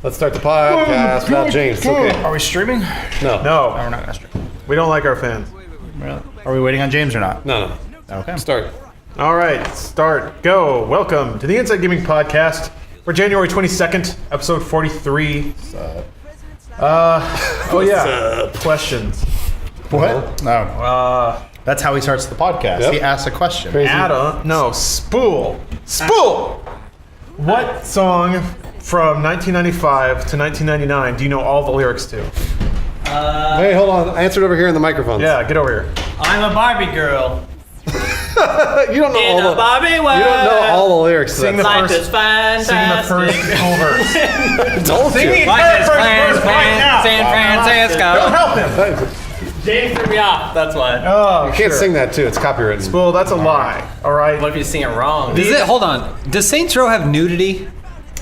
Let's start the podcast without James. It's okay. Are we streaming? No. No, we're not going to stream. We don't like our fans. Really? Are we waiting on James or not? No. Okay. Start. All right, start. Go. Welcome to the Inside Gaming Podcast for January 22nd, episode 43. Questions. What? No. That's how he starts the podcast. Yep. He asks a question. Crazy. Spool. What song from 1995 to 1999 do you know all the lyrics to? Hey, hold on. Answer it over here in the microphone. Yeah, get over here. I'm a Barbie girl. You don't know In all a Barbie world. You don't know all the lyrics. Sing the Life first. is Sing the fantastic. first full verse. Told Sing you. the Life is first verse right now. San Don't Francisco. help him. James threw me off. That's why. Oh, You can't sing that too. It's copywritten. Spool, that's a lie. All right. What if you sing it wrong? Hold on. Does Saints Row have nudity?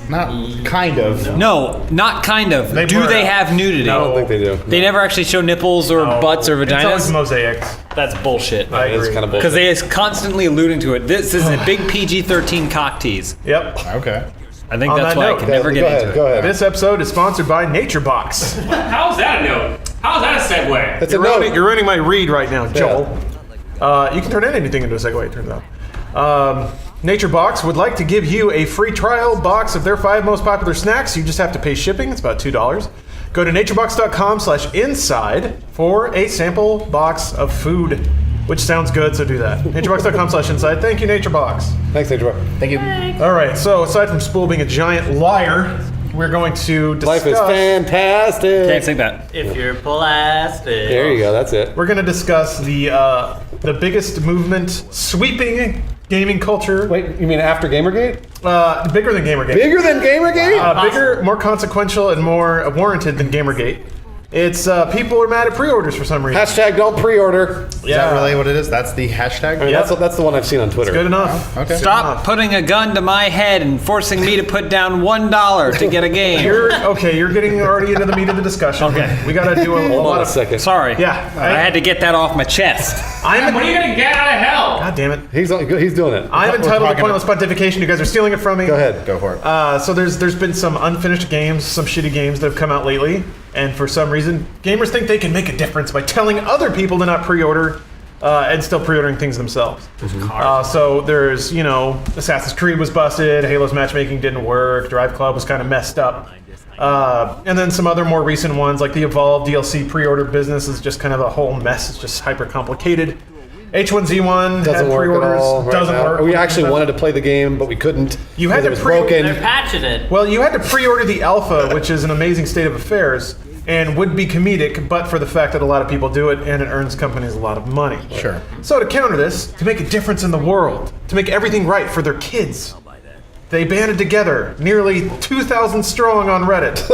Not kind of. No, not kind of. They Do blur they it out. have nudity? I don't think they do. They never actually show nipples or butts or It's always vaginas? mosaics. That's bullshit. I It's agree. kind of Because bullshit. they is constantly alluding to it. This is a big PG-13 cock tease. Yep. Okay. I think On that's that why note, I can never go get ahead. into Go it. ahead. This episode is sponsored by NatureBox. How's that a note? How's that a segue? It's a note. You're ruining my read right now, Joel. You can turn anything into a segue, it turns out. NatureBox would like to give you a free trial box of their 5 most popular snacks. You just have to pay shipping. It's about $2. Go to naturebox.com/inside for a sample box of food, which sounds good, so do that. naturebox.com/inside. Thank you, NatureBox. Thanks, Andrew. Thank you. All right, so aside from Spool being a giant liar, we're going to discuss... Life is fantastic. Can't sing that. If you're plastic. There you go. That's it. We're going to discuss the biggest movement sweeping gaming culture. Wait, you mean after Gamergate? Bigger than Gamergate. Bigger than Gamergate? Bigger, more consequential, and more warranted than Gamergate. It's people are mad at pre-orders for some reason. Hashtag don't pre-order. Is that really what it is? That's the hashtag? I mean, that's the one I've seen on Twitter. Good enough. Okay. Stop putting a gun to my head and forcing me to put down $1 to get a game. You're getting already into the meat of the discussion. Okay. We got to do a Hold lot on a of... second. Sorry. Yeah. I had to get that off my chest. I'm... What are you gonna get out of hell? God damn it. He's doing it. I'm entitled to talking pointless pontification. You guys are stealing it from me. Go ahead. Go for it. So there's been some unfinished games, some shitty games that have come out lately, and for some reason, gamers think they can make a difference by telling other people to not pre-order and still pre-ordering things themselves. So there's, Assassin's Creed was busted, Halo's matchmaking didn't work, Drive Club was kind of messed up. And then some other more recent ones, like the Evolve DLC pre-order business is just kind of a whole mess. It's just hyper complicated. H1Z1 Doesn't had work at pre-orders. all. Right doesn't now. work. We actually wanted to play the game, but we couldn't. You had because to it was pre- They're broken. patching it. Well, you had to pre-order the alpha, which is an amazing state of affairs, and would be comedic, but for the fact that a lot of people do it, and it earns companies a lot of money. Sure. So to counter this, to make a difference in the world, to make everything right for their kids, they banded together, nearly 2,000 strong on Reddit,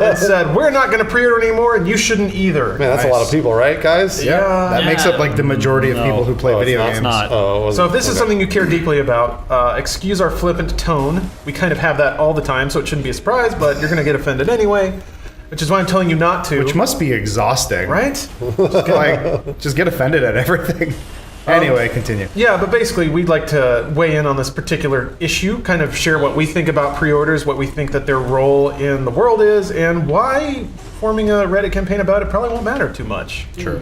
and said, we're not going to pre-order anymore, and you shouldn't either. Man, that's a lot of people, right, guys? Yeah. That makes up like the majority of people who play Oh, it's video not. games. It's not. Oh, it wasn't. So if this is Okay. something you care deeply about, excuse our flippant tone. We kind of have that all the time, so it shouldn't be a surprise, but you're going to get offended anyway, which is why I'm telling you not to. Which must be exhausting. Right? Just get offended at everything. Anyway, continue. Yeah, but basically we'd like to weigh in on this particular issue, kind of share what we think about pre-orders, what we think that their role in the world is, and why forming a Reddit campaign about it probably won't matter too much. Sure.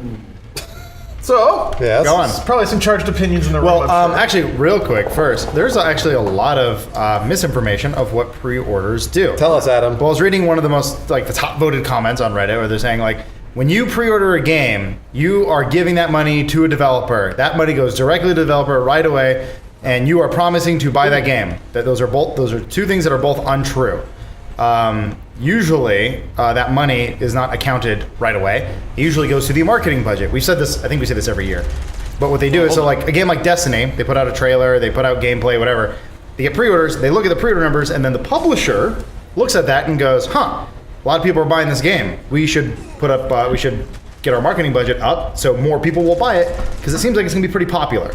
So, Yes. Go on. probably some charged opinions in the room. Well, I'm sure. actually, real quick first, there's actually a lot of misinformation of what pre-orders do. Tell us, Adam. Well, I was reading one of the most, the top voted comments on Reddit where they're saying, when you pre-order a game, you are giving that money to a developer. That money goes directly to the developer right away, and you are promising to buy that game. That those are two things that are both untrue. Usually, that money is not accounted right away. It usually goes to the marketing budget. We've said this, I think we say this every year. But what they do is, a game like Destiny, they put out a trailer, they put out gameplay, whatever. They get pre-orders, they look at the pre-order numbers, and then the publisher looks at that and goes, a lot of people are buying this game. We should we should get our marketing budget up so more people will buy it, because it seems like it's going to be pretty popular.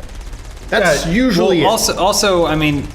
That's usually well, it. Also, I mean,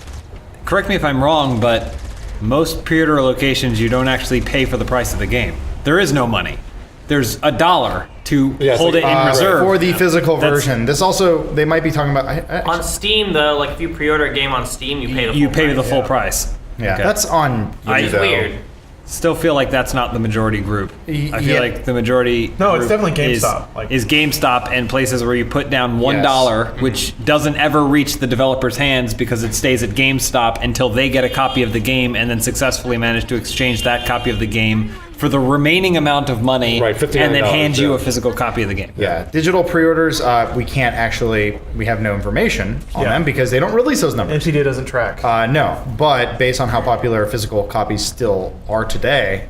correct me if I'm wrong, but most pre-order locations, you don't actually pay for the price of the game. There is no money. There's $1 to hold it in reserve. For the physical version. This also, they might be talking about... On Steam, though, if you pre-order a game on Steam, you pay the full price. the full price. Yeah, Okay. that's on you, Which is though. weird. still feel like that's not the majority group. I feel Yeah. like the majority No, it's group definitely is- GameStop. Is GameStop and places where you put down $1, Yes. which doesn't ever reach the developer's hands because it stays at GameStop until they get a copy of the game and then successfully manage to exchange that copy of the game for the remaining amount of money, Right, $59, and then hand you yeah. a physical copy of the game. Yeah, digital pre-orders, we have no information on Yeah. them because they don't release those numbers. NPD doesn't track. No, but based on how popular physical copies still are today,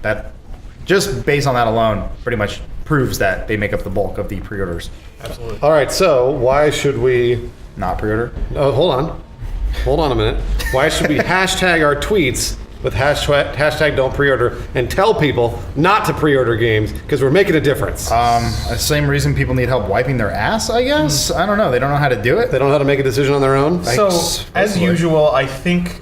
that just based on that alone pretty much proves that they make up the bulk of the pre-orders. Absolutely. All right, so why should we? Not pre-order. Oh, hold on a minute. Why should we hashtag our tweets with hashtag don't pre-order and tell people not to pre-order games because we're making a difference? Same reason people need help wiping their ass, I guess. I don't know. They don't know how to do it. They don't know how to make a decision on their own. So, as Supposedly. usual, I think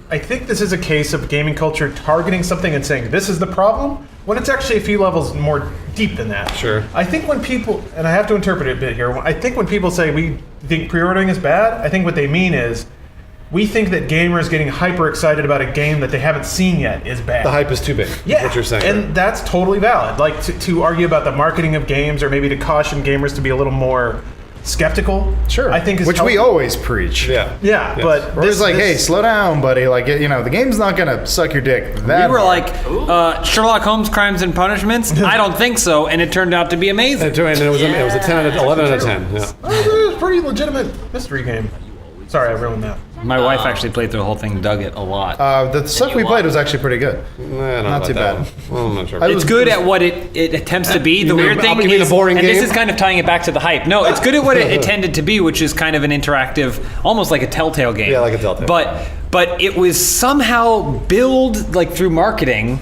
this is a case of gaming culture targeting something and saying this is the problem, when it's actually a few levels more deep than that. Sure. I think when people, and I have to interpret it a bit here, I think when people say we think pre-ordering is bad, I think what they mean is we think that gamers getting hyper excited about a game that they haven't seen yet is bad. The hype is too big. Yeah, Is what you're saying. and that's totally valid. Like to argue about the marketing of games, or maybe to caution gamers to be a little more skeptical. Sure. I think is which we helpful. always preach. Yeah. Yeah, Yes. but We're just like, hey, slow down, buddy. Like, the game's not gonna suck your dick. That We were hard. like, Sherlock Holmes Crimes and Punishments? I don't think so, and it turned out to be amazing. And it was a 10 out of 11 out of 10. Yeah. Oh, it's a pretty legitimate mystery game. Sorry, I ruined that. My wife actually played through the whole thing, dug it a lot. the stuff we played was actually pretty good. I don't know Not about too that bad. one. Well, I'm not sure. It's good at what it attempts to be. The You mean- weird thing you mean a is, boring and this game? is kind of tying it back to the hype. No, it's good at what it intended to be, which is kind of an interactive, almost like a Telltale game. Yeah, like a Telltale. But it was somehow billed like through marketing.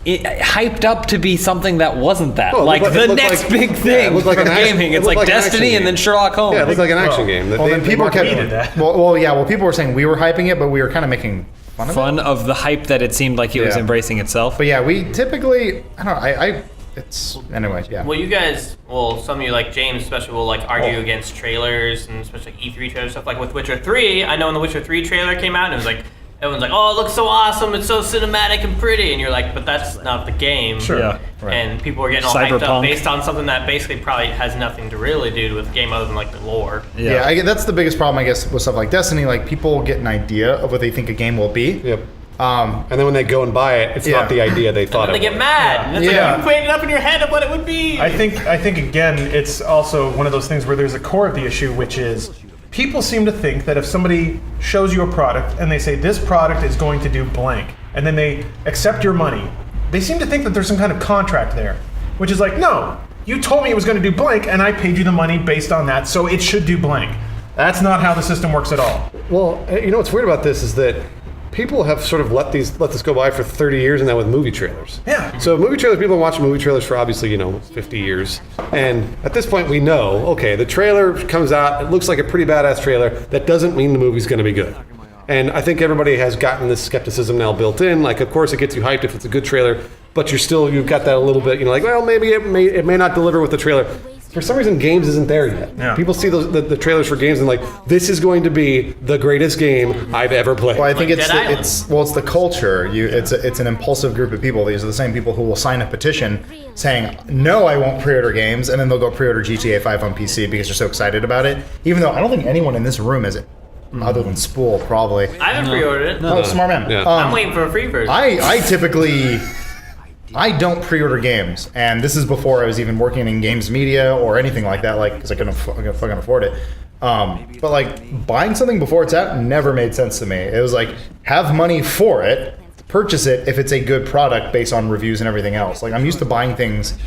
It hyped up to be something that wasn't that. Oh, it like looked the like- next it big looked thing like for an action- gaming. it It's looked like like an Destiny action and then game. Sherlock Holmes. Yeah, it looks like an action Well, game. Well, then people kept. marketed that. Well, people were saying we were hyping it, but we were kind of making fun of it. Fun of the hype that it seemed like it was Yeah. embracing itself. But yeah, we typically, I don't know, it's, anyway, yeah. Well, you guys, some of you like James especially will like argue against trailers and especially like E3 trailers stuff. Like with Witcher 3, I know when the Witcher 3 trailer came out, it was like everyone's like, "Oh, it looks so awesome! It's so cinematic and pretty," and you're like, "But that's not the game." Sure. Yeah. And people were getting all hyped Cyberpunk. up based on something that basically probably has nothing to really do with the game other than like the lore. Yeah, that's the biggest problem, I guess, with stuff like Destiny. Like, people get an idea of what they think a game will be. Yep. Um, And then when they go and buy it, it's Yeah. not the idea they thought And it they get was. mad. And it's Yeah. like you made it up in your head of what it would be. I think again, it's also one of those things where there's a core of the issue, which is people seem to think that if somebody shows you a product and they say this product is going to do blank, and then they accept your money, they seem to think that there's some kind of contract there, which is like, no, you told me it was going to do blank, and I paid you the money based on that, so it should do blank. That's not how the system works at all. Well, you know what's weird about this is that people have sort of let this go by for 30 years, and now with movie trailers. Yeah. So movie trailers, people have watched movie trailers for obviously 50 years, and at this point we know, okay, the trailer comes out, it looks like a pretty badass trailer. That doesn't mean the movie's going to be good. And I think everybody has gotten this skepticism now built in. Like, of course, it gets you hyped if it's a good trailer, but you've got that a little bit, like, well, maybe it may not deliver with the trailer. For some reason, games isn't there yet. Yeah. People see the trailers for games and like, this is going to be the greatest game I've ever played. well, I think Like it's Dead Island. it's the culture. It's an impulsive group of people. These are the same people who will sign a petition saying, "No, I won't pre-order games," and then they'll go pre-order GTA 5 on PC because they're so excited about it. Even though I don't think anyone in this room is it, other than Spool probably. I haven't pre-ordered it. Oh, smart man. Yeah. I'm waiting for a free version. I typically I don't pre-order games, and this is before I was even working in games media or anything like that, like because I couldn't fucking afford it. But like buying something before it's out never made sense to me. It was like have money for it, purchase it if it's a good product based on reviews and everything else. Like I'm used to buying things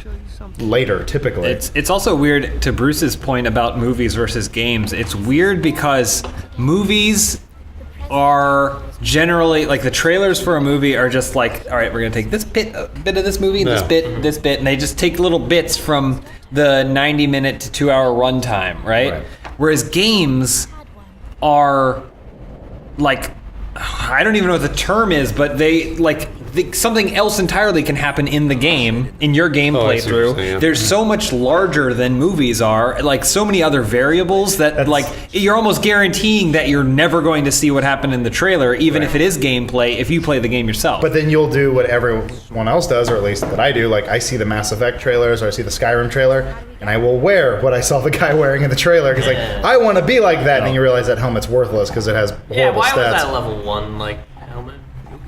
later typically. It's also weird, to Bruce's point about movies versus games. It's weird because movies are generally like the trailers for a movie are just like, all right, we're gonna take this bit of this movie, Yeah. this bit, and they just take little bits from the 90-minute to 2-hour runtime, right? Whereas games are like, I don't even know what the term is, but they something else entirely can happen in the game, in your game Oh, I see what you're playthrough. saying, yeah. There's so much larger than movies are, like so many other variables that like you're almost guaranteeing that you're never going to see what happened in the trailer, even if it is gameplay, if you play the game yourself. But then you'll do what everyone else does, or at least that I do. Like I see the Mass Effect trailers, or I see the Skyrim trailer, and I will wear what I saw the guy wearing in the trailer because like I want to be like that. And then you realize that helmet's worthless because it has horrible Yeah, why stats. was that level 1 like helmet?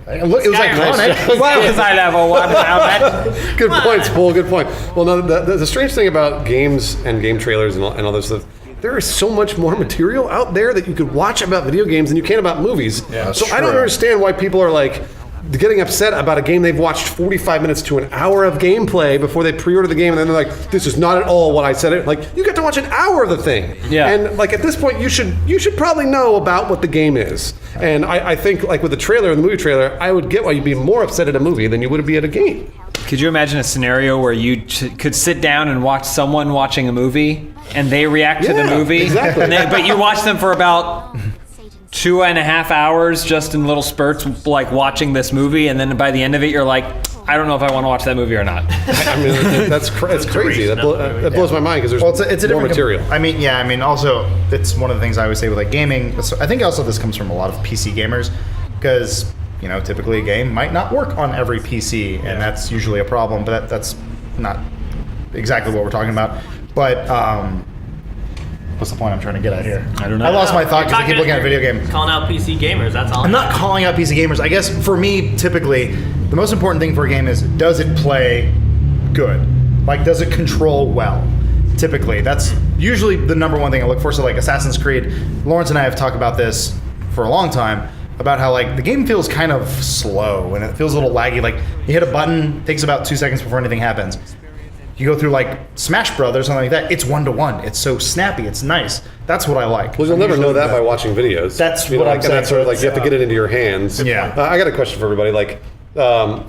Look, it was iconic. Why was I level 1 helmet? Good point, Spool. Good point. Well, no, the strange thing about games and game trailers and all this stuff, there is so much more material out there that you could watch about video games than you can about movies. Yeah, so I don't true. understand why people are like getting upset about a game they've watched 45 minutes to an hour of gameplay before they pre-order the game, and then they're like, "This is not at all what I said." It like you get to watch an hour of the thing. Yeah. And like at this point, you should probably know about what the game is. And I think like with the trailer and the movie trailer, I would get why you'd be more upset at a movie than you would be at a game. Could you imagine a scenario where you could sit down and watch someone watching a movie and they react to the Yeah, movie, exactly. but you watch them for about 2.5 hours just in little spurts, like watching this movie, and then by the end of it, you're like, I don't know if I want to watch that movie or not. I mean, that's crazy. That blows my mind because there's Well, it's a more different material. I mean, also it's one of the things I always say with like gaming. So I think also this comes from a lot of PC gamers because typically a game might not work on every PC, and that's usually a problem. But that's not exactly what we're talking about. But what's the point I'm trying to get at here? I don't know. I lost my thought because I keep looking at video You're game. Calling out PC gamers, that's all. I'm not calling out PC gamers. I guess for me, typically, the most important thing for a game is does it play good? Like, does it control well? Typically, that's usually the number one thing I look for. So, like Assassin's Creed, Lawrence and I have talked about this for a long time about how like the game feels kind of slow and it feels a little laggy. Like you hit a button, takes about 2 seconds before anything happens. You go through like Smash Brothers, something like that. It's 1-to-1. It's so snappy. It's nice. That's what I like. Well, you'll never Usually know that by watching videos. That's You know, what I'm like, and that's sort of saying. like you have to get it into your hands. Yeah. I got a question for everybody. Like,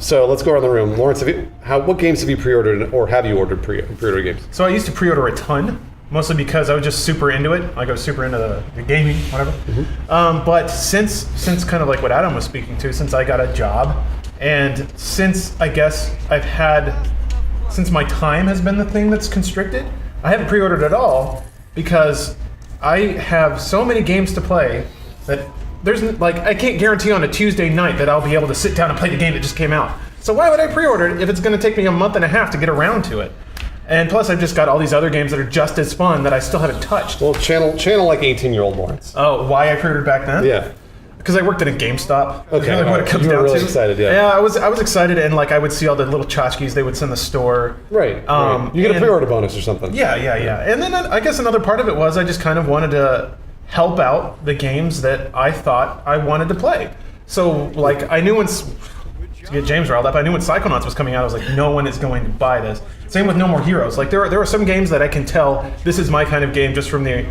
so let's go around the room. Lawrence, what games have you pre-ordered, or have you ordered pre-ordered games? So I used to pre-order a ton, mostly because I was just super into it. Like I was super into the gaming, whatever. But since kind of like what Adam was speaking to, since I got a job, and since I guess since my time has been the thing that's constricted, I haven't pre-ordered at all because I have so many games to play that there's like I can't guarantee on a Tuesday night that I'll be able to sit down and play the game that just came out. So why would I pre-order it if it's going to take me a month and a half to get around to it? And plus, I've just got all these other games that are just as fun that I still haven't touched. Well, channel like 18-year-old Lawrence. Oh, why I pre-ordered back then? Yeah. Because I worked at a GameStop. That's Okay, really what it comes you were down really to. excited, yeah. Yeah, I was excited, and like I would see all the little tchotchkes they would send the store. Right. You get a and- pre-order bonus or something. Yeah. And then I guess another part of it was I just kind of wanted to help out the games that I thought I wanted to play. So like I knew to get James riled up, I knew when Psychonauts was coming out, I was like, no one is going to buy this. Same with No More Heroes. Like there are some games that I can tell this is my kind of game just from the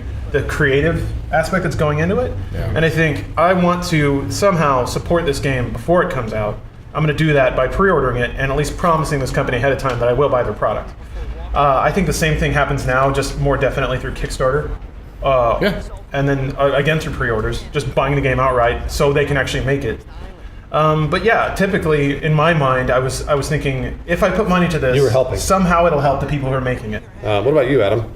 creative aspect that's going into it. Yeah. And I think I want to somehow support this game before it comes out. I'm going to do that by pre-ordering it and at least promising this company ahead of time that I will buy their product. I think the same thing happens now, just more definitely through Kickstarter. Yeah. And then again through pre-orders, just buying the game outright so they can actually make it. But yeah, typically in my mind, I was thinking if I put money to this, You were helping. somehow it'll help the people who are making it. What about you, Adam?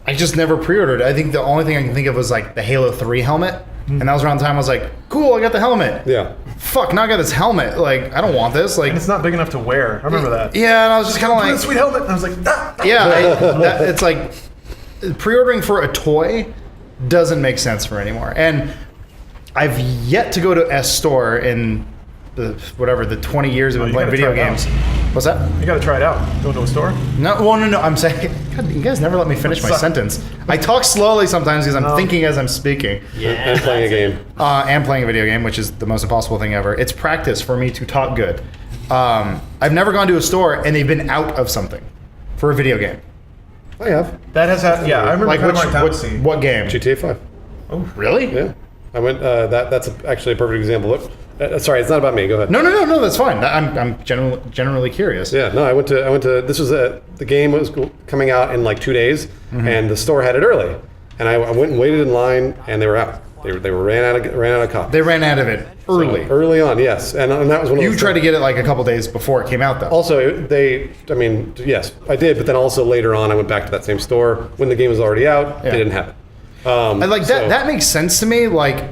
I just never pre-ordered. I think the only thing I can think of was like the Halo 3 helmet. And that was around the time I was like, cool, I got the helmet. Yeah. Fuck, now I got this helmet. Like, I don't want this. Like, And it's not big enough to wear. I remember that. yeah, and I was just kind of What a like, sweet helmet. And I was like, ah. yeah, it's like pre-ordering for a toy doesn't make sense for anymore. And I've yet to go to a store in the 20 years I've been you playing gotta video try it games. What's that? You got to try it out. Go to a store. No. I'm saying, God, you guys never let me finish my Sorry. sentence. I talk slowly sometimes because I'm thinking as I'm speaking. And playing a game. And playing a video game, which is the most impossible thing ever. It's practice for me to talk good. I've never gone to a store and they've been out of something for a video game. I have. That has happened. Yeah, I remember Like what game? GTA 5. Really? Yeah. I went. That's actually a perfect example. Sorry, it's not about me. Go ahead. No, that's fine. I'm generally curious. Yeah, no, I went to. This was the game was coming out in like 2 days, and the store had it early, and I went and waited in line, and they were out. They ran out of copies. They ran out of it early. Early on, yes, and that was one of You those tried to things. get it like a couple days before it came out, though. Also, yes, I did, but then also later on, I went back to that same store when the game was already out. Yeah. They didn't have it. And like so- that makes sense to me. Like,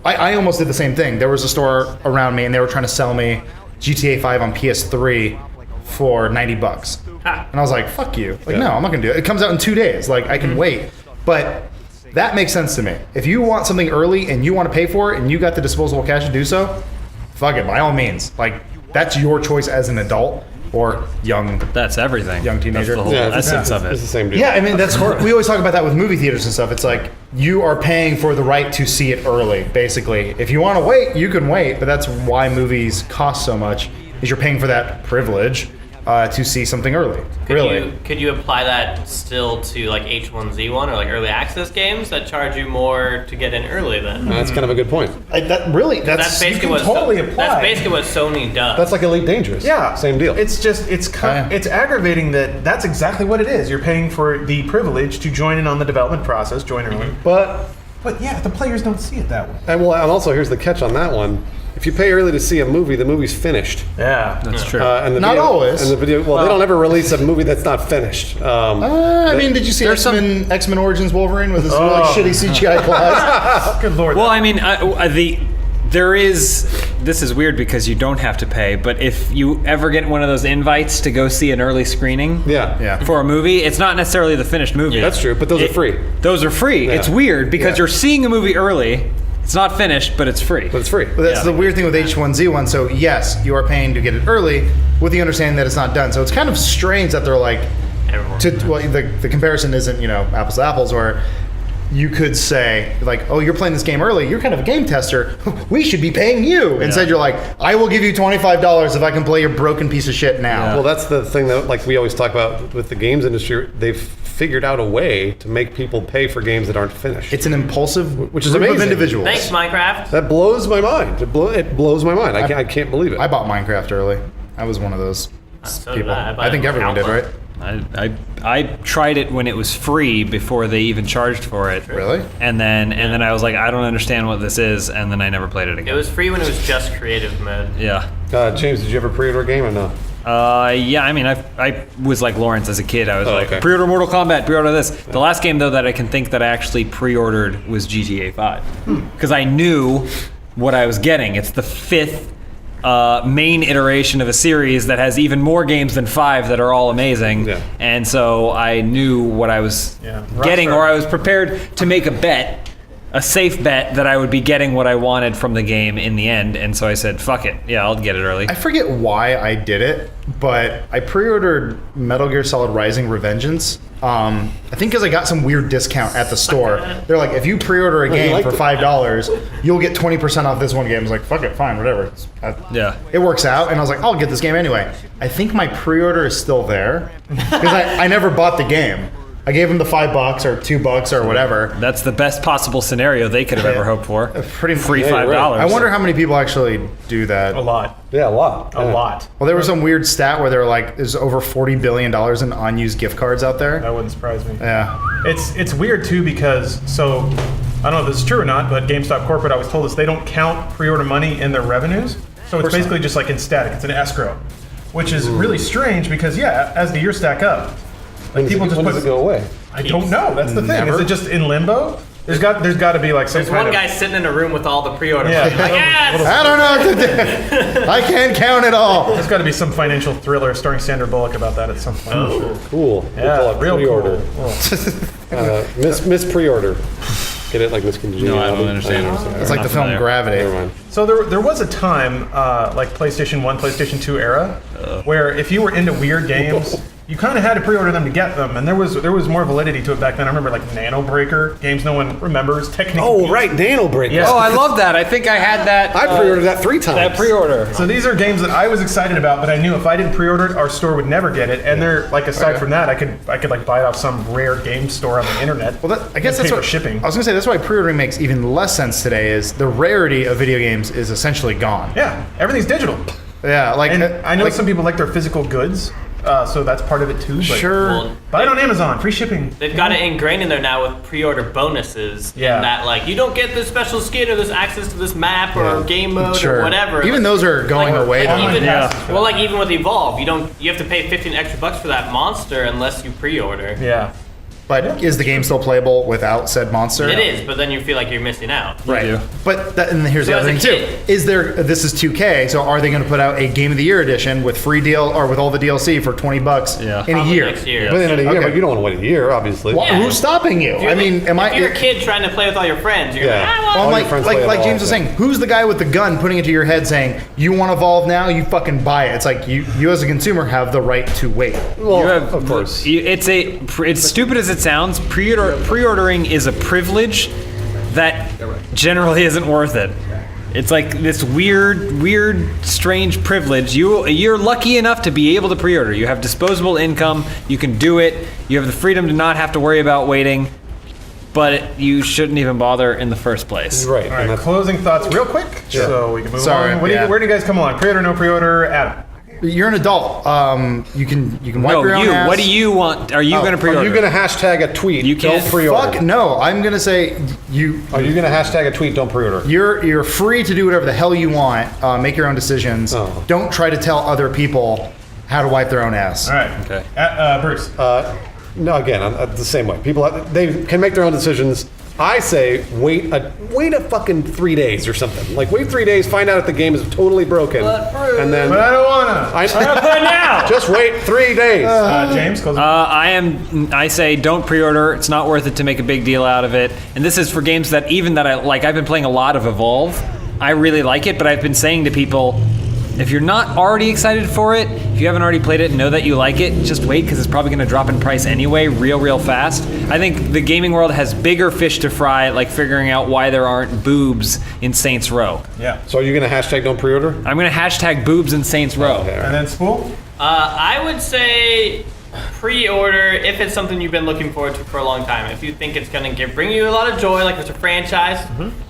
I almost did the same thing. There was a store around me, and they were trying to sell me GTA 5 on PS3 for $90. Ha. And I was like, fuck you. Like, Yeah. no, I'm not gonna do it. It comes out in 2 days. Like, I can wait. But that makes sense to me. If you want something early and you want to pay for it and you got the disposable cash to do so, fuck it, by all means. Like, that's your choice as an adult or young. That's everything. Young teenager. That's the whole Yeah, essence of it's the it. same deal. Yeah, I mean, that's we always talk about that with movie theaters and stuff. It's like you are paying for the right to see it early, basically. If you want to wait, you can wait, but that's why movies cost so much, is you're paying for that privilege to see something early. Could you apply that still to like H1Z1 or like early access games that charge you more to get in early then? That's kind of a good point. That's basically can what totally apply. That's basically what Sony does. That's like Elite Dangerous. Yeah, Same deal. It's just it's aggravating that that's exactly what it is. You're paying for the privilege to join in on the development process, join early. but But yeah, the players don't see it that way. and also here's the catch on that one. If you pay early to see a movie, the movie's finished. Yeah, That's true. And the Not video, always. And the video. Well, they don't ever release a movie that's not finished. I mean, did you see X-Men Origins Wolverine with his really shitty CGI claws? good lord. Well, I mean, this is weird because you don't have to pay, but if you ever get one of those invites to go see an early screening Yeah. for a movie, it's not necessarily the finished movie. That's true, but those are free. Those are free. Yeah. It's weird because Yeah. you're seeing a movie early. It's not finished, but it's free. But it's free. But that's Yeah. the weird thing with H1Z1. So yes, you are paying to get it early with the understanding that it's not done. So it's kind of strange that they're like, the comparison isn't, apples to apples, or you could say like, oh, you're playing this game early. You're kind of a game tester. We should be paying you. Instead, you're like, I will give you $25 if I can play your broken piece of shit now. Well, that's the thing that, like we always talk about with the games industry, they've figured out a way to make people pay for games that aren't finished. It's an impulsive Which is group of amazing. individuals. Thanks, Minecraft. That blows my mind. It blows my mind. I can't believe it. I bought Minecraft early. I was one of those So did people. I. bought I think it everyone did, alpha. right? I tried it when it was free before they even charged for it. Really? And then I was like, I don't understand what this is, and then I never played it It again. was free when it was just creative mode. Yeah. James, did you ever pre-order a game or no? Yeah, I mean, I was like Lawrence as a kid. I was like, okay. pre-order Mortal Kombat, pre-order this. The last game, though, that I can think that I actually pre-ordered was GTA 5. Because I knew what I was getting. It's the fifth main iteration of a series that has even more games than 5 that are all amazing. Yeah. And so I knew what I was Yeah. getting, Rockstar. or I was prepared to make a bet. A safe bet that I would be getting what I wanted from the game in the end, and so I said, "Fuck it, yeah, I'll get it early." I forget why I did it, but I pre-ordered Metal Gear Solid Rising Revengeance. I think because I got some weird discount at the store. They're like, if you pre-order a game liked for it. $5, you'll get 20% off this one game. I was like, fuck it, fine, whatever. Yeah. It works out, and I was like, I'll get this game anyway. I think my pre-order is still there because I never bought the game. I gave them the $5 or $2 or whatever. That's the best possible scenario they could have ever hoped for. Pretty Free Yeah, $5. right. I wonder how many people actually do that. a lot, Yeah, a lot. a lot. Well, there was some weird stat where they were like, there's over $40 billion in unused gift cards out there. That wouldn't surprise me. Yeah. It's weird too because I don't know if this is true or not, but GameStop corporate always told us they don't count pre-order money in their revenues. So it's basically just like in static. It's an escrow, which is really strange because as the years stack up, When does, people it, just when put. does it go away? I don't know. That's the thing. Never. Is it just in limbo? There's got to be like some There's kind one of guy sitting in a room with all the pre-order. Yeah. money. Like, yes! I don't know what to do. I can't count it all. There's got to be some financial thriller starring Sandra Bullock about that at some point. Oh. Cool. We'll Yeah, call it real pre-order. cool. Miss pre-order. Get it like Miss Congeniality? No, I don't understand. It's like the film familiar. Gravity. Never mind. So there was a time, like PlayStation 1, PlayStation 2 era, where if you were into weird games, you kind of had to pre-order them to get them, and there was more validity to it back then. I remember like Nano Breaker, games no one remembers, Technique. Oh, right, Nano Break. Yeah. Oh, I love that. I think I had that. I pre-ordered that 3 times. That pre-order. So these are games that I was excited about, but I knew if I didn't pre-order it, our store would never get it. And they're like, aside from that, I could like buy it off some rare game store on the internet. Well, I guess and that's pay what for shipping. I was gonna say. That's why pre-ordering makes even less sense today. Is the rarity of video games is essentially gone. Yeah, everything's digital. Yeah, like And I know like, some people like their physical goods. so that's part of it too. But Sure. Well, buy it on Amazon, free shipping. they've got it ingrained in there now with pre-order bonuses. Yeah. In that like you don't get this special skin or this access to this map or game mode or whatever. Even those are going away. Like though. even, Yeah. Well, like even with Evolve, you have to pay 15 extra bucks for that monster unless you pre-order. Yeah. But is the game still playable without said monster? It is, but then you feel like you're missing out. Right. do. But and here's So the other as thing a too. kid- Is there? This is 2K. So are they going to put out a Game of the Year edition with free deal or with all the DLC for $20 Yeah. in a Probably year? next year. But in a year, Okay. but you don't want to wait a year, obviously. Wha- Yeah. Who's stopping you? I mean, am I? If you're a kid trying to play with all your friends, you're Yeah. like, Well, All your like, friends like, play like Evolve, James was yeah. saying, who's the guy with the gun putting it to your head saying, you want to Evolve now? You fucking buy it. It's like you as a consumer have the right to wait. Well, You have, of course. It's stupid as it sounds. Pre-ordering is a privilege that generally isn't worth it. It's like this weird, strange privilege. You're lucky enough to be able to pre-order. You have disposable income. You can do it. You have the freedom to not have to worry about waiting. But you shouldn't even bother in the first place. Right. All and right, that's- closing thoughts real quick, so we can move Sorry, on. yeah. Where do you guys come along? Pre-order, no pre-order, Adam? You're an adult. You can wipe No, your own you. ass. What do you want? Are you going to Are pre-order? you going to hashtag a tweet? You can't- Don't pre-order. Fuck no. I'm gonna say you. Are you going to hashtag a tweet? Don't pre-order. You're free to do whatever the hell you want. Make your own decisions. Oh. Don't try to tell other people how to wipe their own ass. All right. Okay. Bruce. No, again, I'm the same way. People, they can make their own decisions. I say wait a fucking 3 days or something. Like wait 3 days, find out if the game is totally broken, and then But I don't wanna. I just wait 3 days. James, closing. I say don't pre-order. It's not worth it to make a big deal out of it. And this is for games that I like. I've been playing a lot of Evolve. I really like it, but I've been saying to people, if you're not already excited for it, if you haven't already played it and know that you like it, just wait because it's probably going to drop in price anyway, real fast. I think the gaming world has bigger fish to fry, like figuring out why there aren't boobs in Saints Row. Yeah. So are you going to hashtag don't pre-order? I'm going to hashtag boobs in Saints Row. Okay. And then Spool? I would say pre-order if it's something you've been looking forward to for a long time. If you think it's going to bring you a lot of joy, like it's a franchise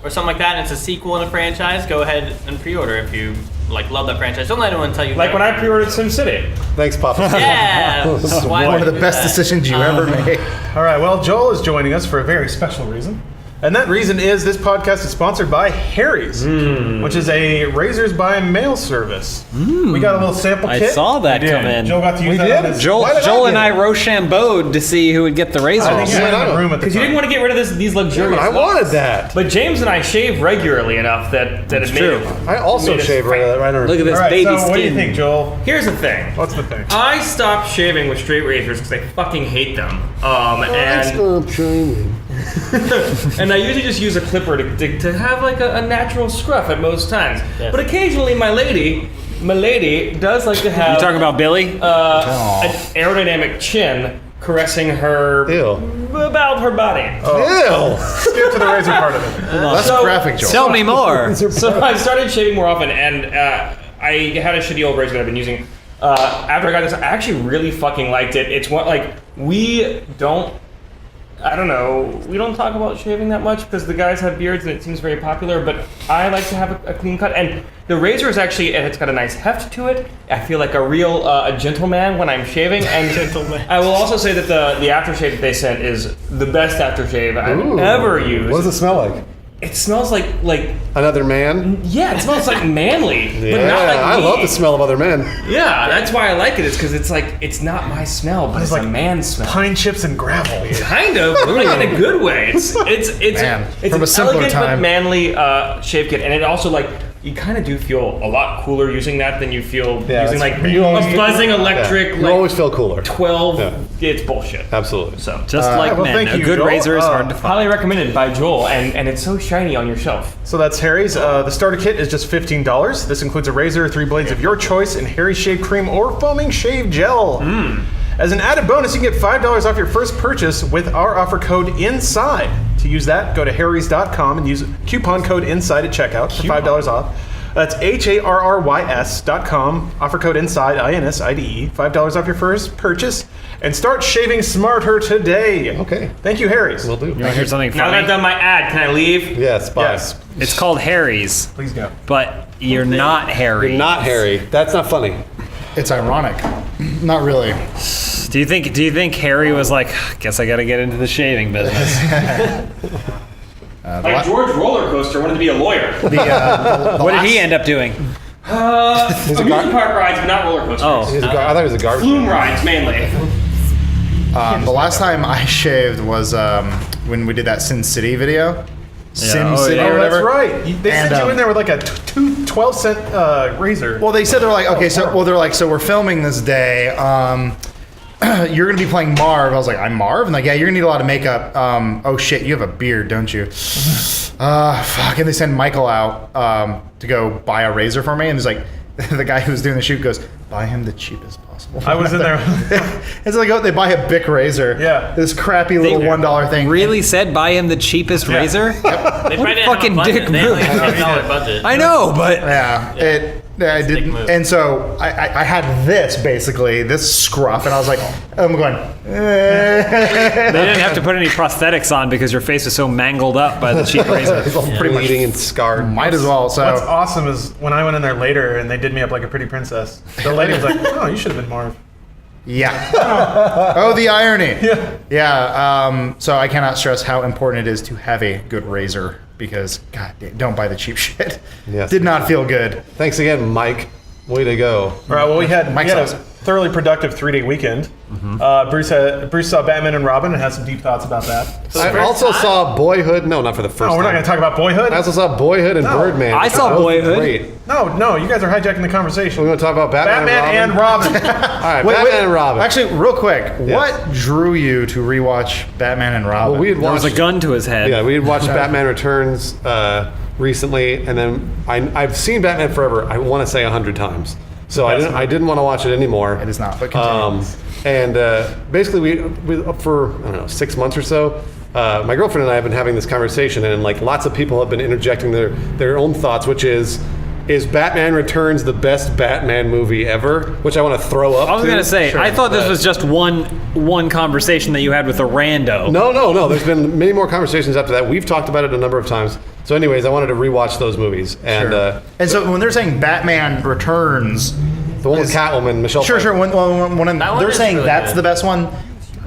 or something like that, and it's a sequel in a franchise, go ahead and pre-order if you love that franchise. Don't let anyone tell you. Like no. when I pre-ordered SimCity. Thanks, Papa. Yeah. Why One would of the you do best that? decisions you ever made. All right, well, Joel is joining us for a very special reason. And that reason is this podcast is sponsored by Harry's, which is a razors by mail service. We got a little sample I kit. saw that come in. Joel got to use We that did? on his... Joel Why did I and get I it? Rochambeau'd to see who would get the razors. I think you were in the room at the Because you time. didn't want to get rid of these luxurious I looks. wanted that. But James and I shave regularly enough that it made true. it. I also made us shave fight. right under. Look at this All right, baby so skin. what do you think, Joel? Here's the thing. What's the thing? I stopped shaving with straight razors because I fucking hate them. And I usually just use a clipper to have like a natural scruff at most times. Yeah. But occasionally my lady does like to have You talking about Billy? an aerodynamic chin caressing her Ew. about her body. Ew. Skip to the razor part of it. That's So- graphic, Joel. Tell me more. So I've started shaving more often, and I had a shitty old razor that I've been using. After I got this, I actually really fucking liked it. It's what we don't talk about shaving that much because the guys have beards and it seems very popular, but I like to have a clean cut. And the razor is actually, and it's got a nice heft to it. I feel like a real a gentleman when I'm shaving. And I will also say that the aftershave that they sent is the best aftershave I've ever used. What does it smell like? It smells like Another man? yeah, it smells like manly, Yeah, but not like I me. love the smell of other men. Yeah, that's why I like it. It's because it's not my smell, but it's like a man smell. Pine chips and gravel. Kind of, but like in a good way. It's Man, it's from an a simpler elegant but time. manly shave kit, and it also you kind of do feel a lot cooler using that than you feel Yeah, using that's- like you a always- buzzing electric You always feel cooler. 12. Yeah. It's bullshit. Absolutely. So Just like well, men, thank a you, good Joel. razor is hard to find. highly recommended by Joel, and it's so shiny on your shelf. So that's Harry's. The starter kit is just $15. This includes a razor, 3 blades of your choice, and Harry's shave cream or foaming shave gel. As an added bonus, you can get $5 off your first purchase with our offer code INSIDE. To use that, go to harrys.com and use coupon code INSIDE at checkout for $5 off. That's HARRYS.com. Offer code INSIDE, INSIDE. $5 off your first purchase. And start shaving smarter today. Okay. Thank you, Harry's. Will do. You want to hear something Now that I've funny? done my ad, can I leave? Yes, bye. Yes. It's called Harry's, Please go. but you're not Harry. You're not Harry. That's not funny. It's ironic. Not really. Do you think Harry was like, guess I got to get into the shaving business? Like George Roller Coaster wanted to be a lawyer. What did he end up doing? Amusement park rides, but not roller coasters. Oh, I thought he was a garbage. Flume rides mainly. The last time I shaved was when we did that Sin City video. Sim Oh, City yeah. or Oh, that's whatever. right. They And, sent you in there with like a 12-cent razor. Well, they said they're like, okay, so we're filming this day. You're gonna be playing Marv. I was like, I'm Marv, and like, yeah, you're gonna need a lot of makeup. Oh shit, you have a beard, don't you? Fuck. And they send Michael out to go buy a razor for me, and he's like, the guy who was doing the shoot goes, buy him the cheapest possible. I was in there. It's like, oh, they buy a Bic razor. Yeah. This crappy little $1 thing. Really said buy him the cheapest razor? They probably didn't have fucking a budget. dick They had like move. a $10 budget. I know, but Yeah, I didn't. move. And so I had this basically, this scruff, and I was like, I'm going. they didn't have to put any prosthetics on because your face was so mangled up by the cheap razor. He's all pretty bleeding and scarred. Might as well. So What's awesome is when I went in there later and they did me up like a pretty princess. The lady was like, "Oh, you should have been Marv." yeah. Oh, the irony. Yeah. So I cannot stress how important it is to have a good razor because God, don't buy the cheap shit. Yes. Did not feel good. Thanks again, Mike. Way to go. All right. Well, we had Mike's a awesome. thoroughly productive 3-day weekend. Bruce saw Batman and Robin and had some deep thoughts about that. I also saw Boyhood. No, not for the first No, we're not time. going to talk about Boyhood. I also saw Boyhood and No. Birdman. I saw Both Boyhood. Great. No, you guys are hijacking the conversation. We want to talk about Batman and Robin. All right, Batman and Robin. Actually, real quick, what drew you to rewatch Batman and Robin? well, we had There was watched a gun to his head. Yeah, we had watched Batman Returns recently, and then I've seen Batman Forever. I want to say 100 times, so I didn't want to watch it anymore. It is not, but continue. And basically, we up for I don't know 6 months or so. My girlfriend and I have been having this conversation, and like lots of people have been interjecting their own thoughts, which is Batman Returns the best Batman movie ever? Which I want to throw up. I was to. gonna say, Sure, I thought this but- was just one conversation that you had with a rando. No. There's been many more conversations after that. We've talked about it a number of times. So, anyways, I wanted to rewatch those movies, and And so when they're saying Batman Returns, the one with Catwoman, Michelle. sure. Pfeiffer. When That one they're is saying really that's good. the best one,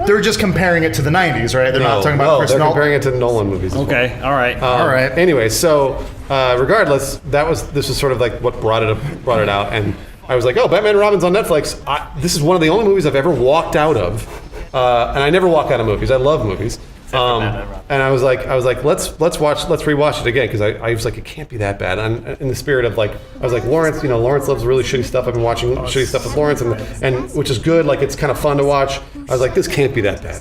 they're just comparing it to the '90s, right? They're not talking about no, Chris they're Nolan. comparing it to Nolan movies. as well. Okay, all right. All right. Anyway, so regardless, this was sort of like what brought it out, and I was like, oh, Batman and Robin's on Netflix. This is one of the only movies I've ever walked out of, and I never walk out of movies. I love movies. Batman and Robin. And I was like, let's rewatch it again because I was like, it can't be that bad. And in the spirit of like, I was like, Lawrence loves really shitty stuff. I've been watching shitty stuff with Lawrence, and which is good. Like it's kind of fun to watch. I was like, this can't be that bad.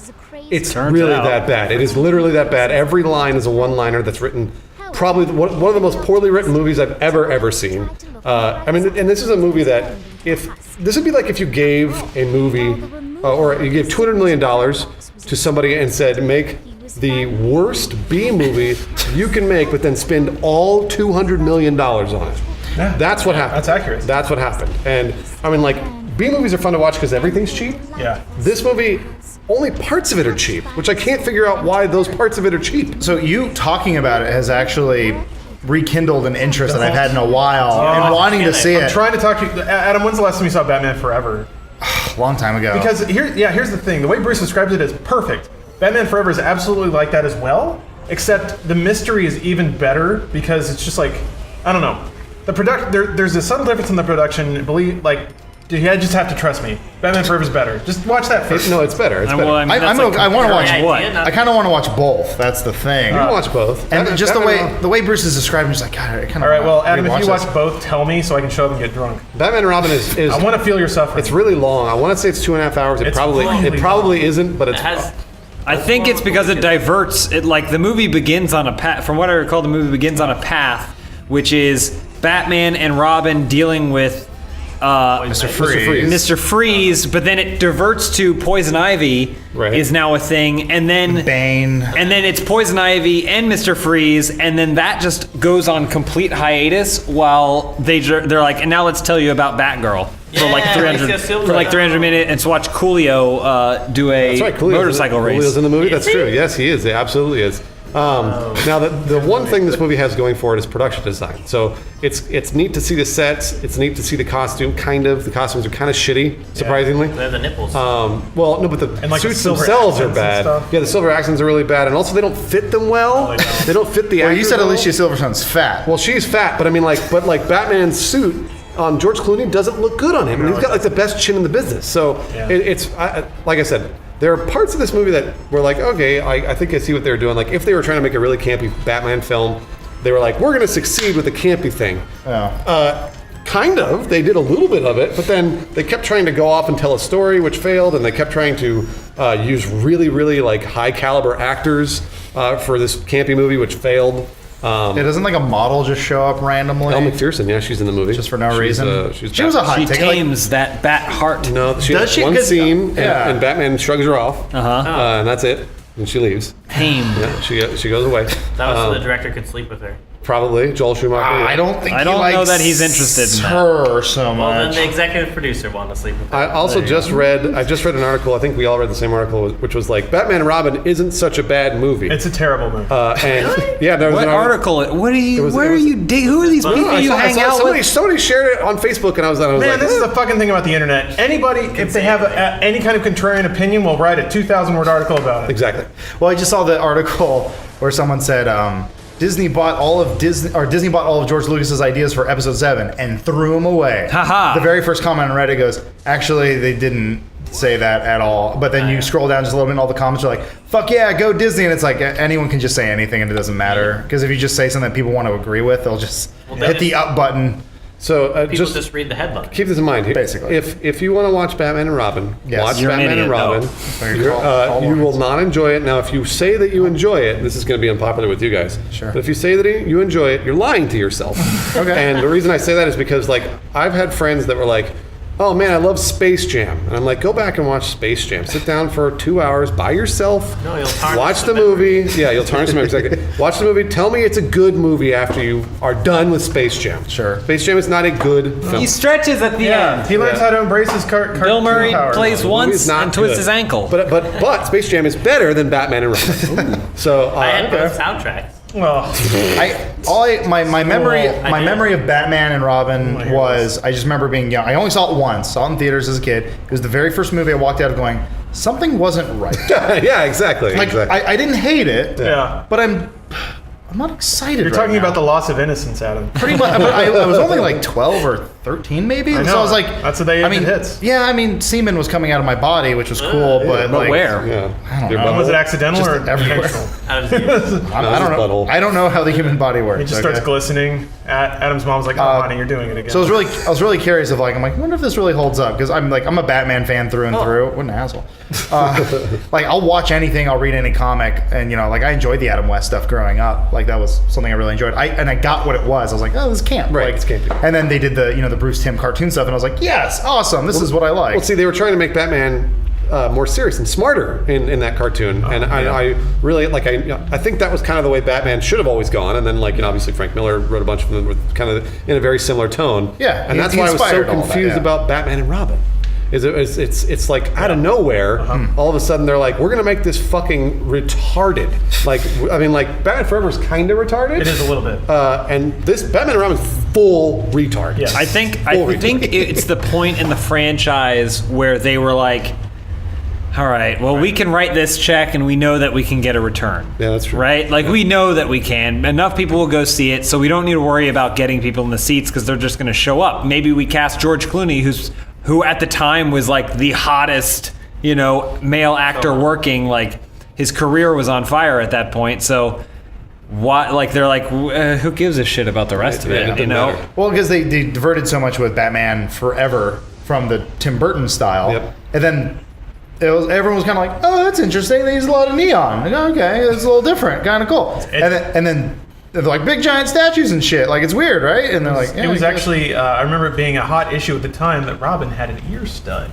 It's Turns really out. that bad. It is literally that bad. Every line is a one-liner that's written. Probably one of the most poorly written movies I've ever seen. I mean, and this is a movie that this would be like if you gave a movie or you gave $200 million to somebody and said, make the worst B movie you can make, but then spend all $200 million on it. Yeah. That's what happened. That's accurate. That's what happened. And I mean, like, B movies are fun to watch because everything's cheap. Yeah. This movie, only parts of it are cheap, which I can't figure out why those parts of it are cheap. So you talking about it has actually rekindled an interest that I've had in a while and wanting to see I'm it trying to talk to you. Adam, when's the last time you saw Batman Forever? a long time ago. Because here's the thing. The way Bruce describes it is perfect. Batman Forever is absolutely like that as well, except the mystery is even better because it's just like, I don't know. The there's a subtle difference in the production. You just have to trust me. Batman Forever is better. Just watch that first. No, it's better. It's better. Well, I mean, I that's want to watch idea, what? not- I kind of want to watch both. That's the thing. you can watch both. And Batman- just Batman the way Bruce is describing, it's like, God, I kind of. All right, well, Adam, if you watch both, tell me so I can show up and get drunk. Batman and Robin is I want to feel your suffering. it's really long. I want to say it's 2.5 hours. It It's probably really isn't, but It it's has. I think it's because it diverts. It like the movie begins on a path. From what I recall, the movie begins on a path, which is Batman and Robin dealing with Mr. Freeze. Mr. Freeze, but then it diverts to Poison Ivy Right. is now a thing, and then Bane. and then it's Poison Ivy and Mr. Freeze, and then that just goes on complete hiatus while they're like, and now let's tell you about Batgirl for like Yeah, 300 Alicia Silver. for like 300 minutes, and to watch Coolio do a That's right. Coolio's motorcycle in, race. Coolio's in the movie. Is That's he? true. Yes, he is. He absolutely is. Now, the one thing this movie has going for it is production design. So it's neat to see the sets. It's neat to see the costume. Kind of the costumes are kind of shitty, surprisingly. They have the nipples. Well, no, but the like the suits silver themselves are accents and bad. stuff. Yeah, the silver accents are really bad, and also they don't fit them well. They don't fit the. Well, you actors said well. Alicia Silverstone's fat. Well, she's fat, but I mean, like Batman's suit on George Clooney doesn't look good on him, and he's got like the best chin in the business. So it's like I said, there are parts of this movie that were like, okay, I think I see what they're doing. Like if they were trying to make a really campy Batman film, they were like, we're going to succeed with the campy thing. Kind of. They did a little bit of it, but then they kept trying to go off and tell a story, which failed, and they kept trying to use really, really like high caliber actors for this campy movie, which failed. Doesn't like a model just show up randomly? Elle McPherson, yeah, she's in the movie. Just for no reason? She's She was a hot She ticket. Like, tames that bat heart. No, she Does has she? one 'Cause- scene, yeah. and Batman shrugs her off, and that's it, and she leaves. Tamed. Yeah, she goes away. That was so the director could sleep with her. Probably Joel Schumacher. I don't think I he don't know likes that he's interested in that. her so Well, then much. the executive producer wanted to sleep with her. I also just read an article. I think we all read the same article, which was like Batman and Robin isn't such a bad movie. It's a terrible movie. And yeah, there was What an article. article? What are you? was- Where it are was- you? Who are these people I you saw hang out somebody, with? somebody shared it on Facebook, and I was Man, like, this is the fucking thing about the internet. Anybody, if they have any kind of contrarian opinion, will write a 2,000-word article about it. exactly. Well, I just saw the article where someone said Disney bought all of George Lucas's ideas for Episode 7 and threw them away. Ha-ha. The very first comment on Reddit goes, actually, they didn't say that at all. But then you scroll down just a little bit, and all the comments are like, "Fuck yeah, go Disney!" And it's like anyone can just say anything, and it doesn't matter because if you just say something that people want to agree with, they'll just hit the up button. So People just read the headline. keep this in mind. Basically. If you want to watch Batman and Robin, Yes. watch You're an Batman and idiot, Robin. though. You're, Call you will Lawrence. not enjoy it. Now, if you say that you enjoy it, this is going to be unpopular with you guys. Sure. But if you say that you enjoy it, you're lying to yourself. Okay. And the reason I say that is because, like, I've had friends that were like, "Oh man, I love Space Jam," and I'm like, "Go back and watch Space Jam. Sit down for 2 hours by yourself. No, you'll tarnish watch the the movie. Yeah, you'll tarnish the memory. Exactly. Watch the movie. Tell me it's a good movie after you are done with Space Jam. Sure. Space Jam is not a good film. He stretches at the end. He learns how to embrace his Bill Murray power. plays movie's once not and twists good. his ankle. But Space Jam is better than Batman and Robin. So I had both soundtracks. Well, My memory I did. memory of Batman and Robin was I just remember being young. I only saw it once. Saw it in theaters as a kid. It was the very first movie I walked out of going, something wasn't right. yeah, exactly. Like exactly. I didn't hate it. yeah. But I'm not excited. You're right talking now. about the loss of innocence, Adam. pretty much. But I was only like 12 or 13, maybe. I So know. I was like, That's the day I it mean, hits. Yeah, I mean, semen was coming out of my body, which was cool, but like, where? yeah. I don't Your know. butthole. Was it accidental Just or everywhere. intentional? Out of the I don't his know. butthole. I don't know how the human body works. It just okay? starts glistening. Adam's mom's like, "Oh, honey, you're doing it again." So I was really curious of like, I'm like, I wonder if this really holds up because I'm a Batman fan through and through. What an asshole. Like I'll watch anything, I'll read any comic, and like I enjoyed the Adam West stuff growing up. Like that was something I really enjoyed. I got what it was. I was like, oh, this is camp. Right, Like, it's campy. And then they did the Bruce Timm cartoon stuff, and I was like, yes, awesome. This is what I like. Well, see, they were trying to make Batman more serious and smarter in that cartoon, and I really like. I think that was kind of the way Batman should have always gone. And then obviously Frank Miller wrote a bunch of them with kind of in a very similar tone. Yeah, and he- that's he why I was so inspired all that, confused yeah. about Batman and Robin. It's like out of nowhere, all of a sudden they're like, we're gonna make this fucking retarded. Like Batman Forever is kind of retarded. it is a little bit. And this Batman and Robin is full retard. Yes. I think Full it's the point in the franchise where they were like, all right, well, we can write this check and we know that we can get a return. Yeah, that's true. Right? Like, we know that we can. Enough people will go see it, so we don't need to worry about getting people in the seats because they're just going to show up. Maybe we cast George Clooney, who at the time was like the hottest, male actor working. Like, his career was on fire at that point. So, they're like, who gives a shit about the rest of Yeah, it? it You doesn't know? matter. Well, because they diverted so much with Batman Forever from the Tim Burton style, Yep. and then everyone was kind of like, "Oh, that's interesting. They use a lot of neon. Like, okay, it's a little different, kind of cool." And then they're like big giant statues and shit. Like it's weird, right? And they're like, It was actually, I remember it being a hot issue at the time that Robin had an ear stud.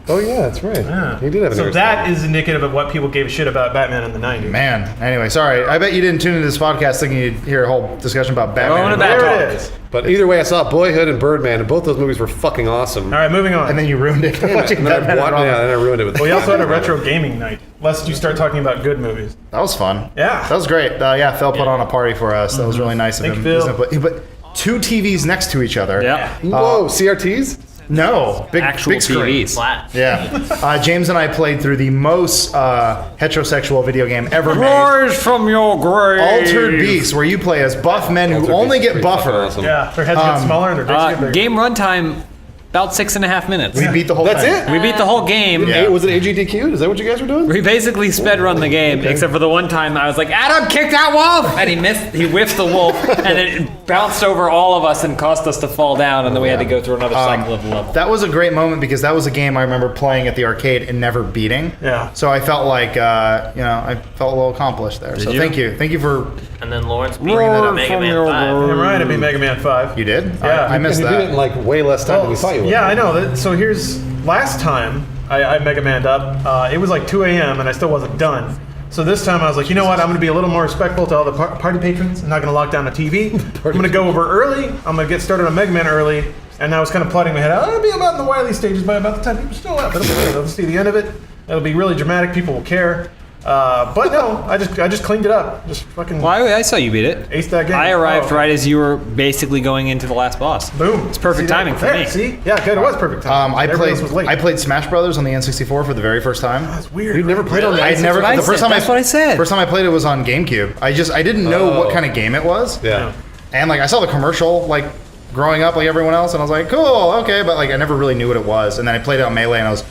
Oh yeah, that's right. Yeah. He did have an So hairstyle. that is indicative of what people gave a shit about Batman in the 90s. Man. Anyway, sorry. I bet you didn't tune into this podcast thinking you'd hear a whole discussion about Batman. Going to There Bat it is. But either way, I saw Boyhood and Birdman, and both those movies were fucking awesome. All right, moving on. And then you ruined it. Watching And then Batman and Robin. then I ruined it with. we also had a retro gaming night, lest you start talking about good movies. That was fun. Yeah. That was great. Yeah, Phil put on a party for us. That was really nice of Thank him. you, Phil. But 2 TVs next to each other. Yeah. Whoa, CRTs? No. Big, Actual big screen. TVs. Flat. Yeah. James and I played through the most heterosexual video game ever made. Rise from your grave. Altered Beast, where you play as buff men who Altered only Beast is get pretty fucking buffer. awesome. Yeah, their heads get smaller and their dicks get bigger. Game runtime, about 6.5 minutes. We beat the whole That's thing. it? We beat the whole game. Yeah. Was it AGDQ? Is that what you guys were doing? We basically sped run the game, except for the one time I was like, Adam, kick that wolf! And he missed, he whiffed the wolf, and it bounced over all of us and caused us to fall down, and then we had to go through another cycle of the level. That was a great moment because that was a game I remember playing at the arcade and never beating. Yeah. So I felt like, I felt a little accomplished there. So you? thank you. Thank you for. And then Lawrence beat Mega Man 5. Damn right, I beat Mega Man 5. You did? Yeah. I missed and you did it in that. like way less time than we thought you would. Yeah, I know. So here's last time I Mega Man'd up. It was like 2 a.m. and I still wasn't done. So this time I was like, you know what? I'm going to be a little more respectful to all the party patrons. I'm not going to lock down the TV. I'm going to go over early. I'm going to get started on Mega Man early. And I was kind of plotting in my head, I'm going to be about in the Wily stages by about the time people still up. It'll be good. They'll see the end of it. It'll be really dramatic. People will care. But no, I just cleaned it up. Just fucking Well, I saw you beat it. aced that game. I arrived Oh. right as you were basically going into the last boss. Boom. It's perfect See that? timing for There, me. See? Yeah, good. It was perfect timing. Everybody else was late. I played Smash Brothers on the N64 for the very first time. That's weird. You'd never played on the I had never. what I The first said. time That's what I said. First time I played it was on GameCube. I didn't know what kind of game it was. Yeah. And like I saw the commercial like growing up like everyone else, and I was like, cool, okay, but like I never really knew what it was. And then I played it on Melee, and I was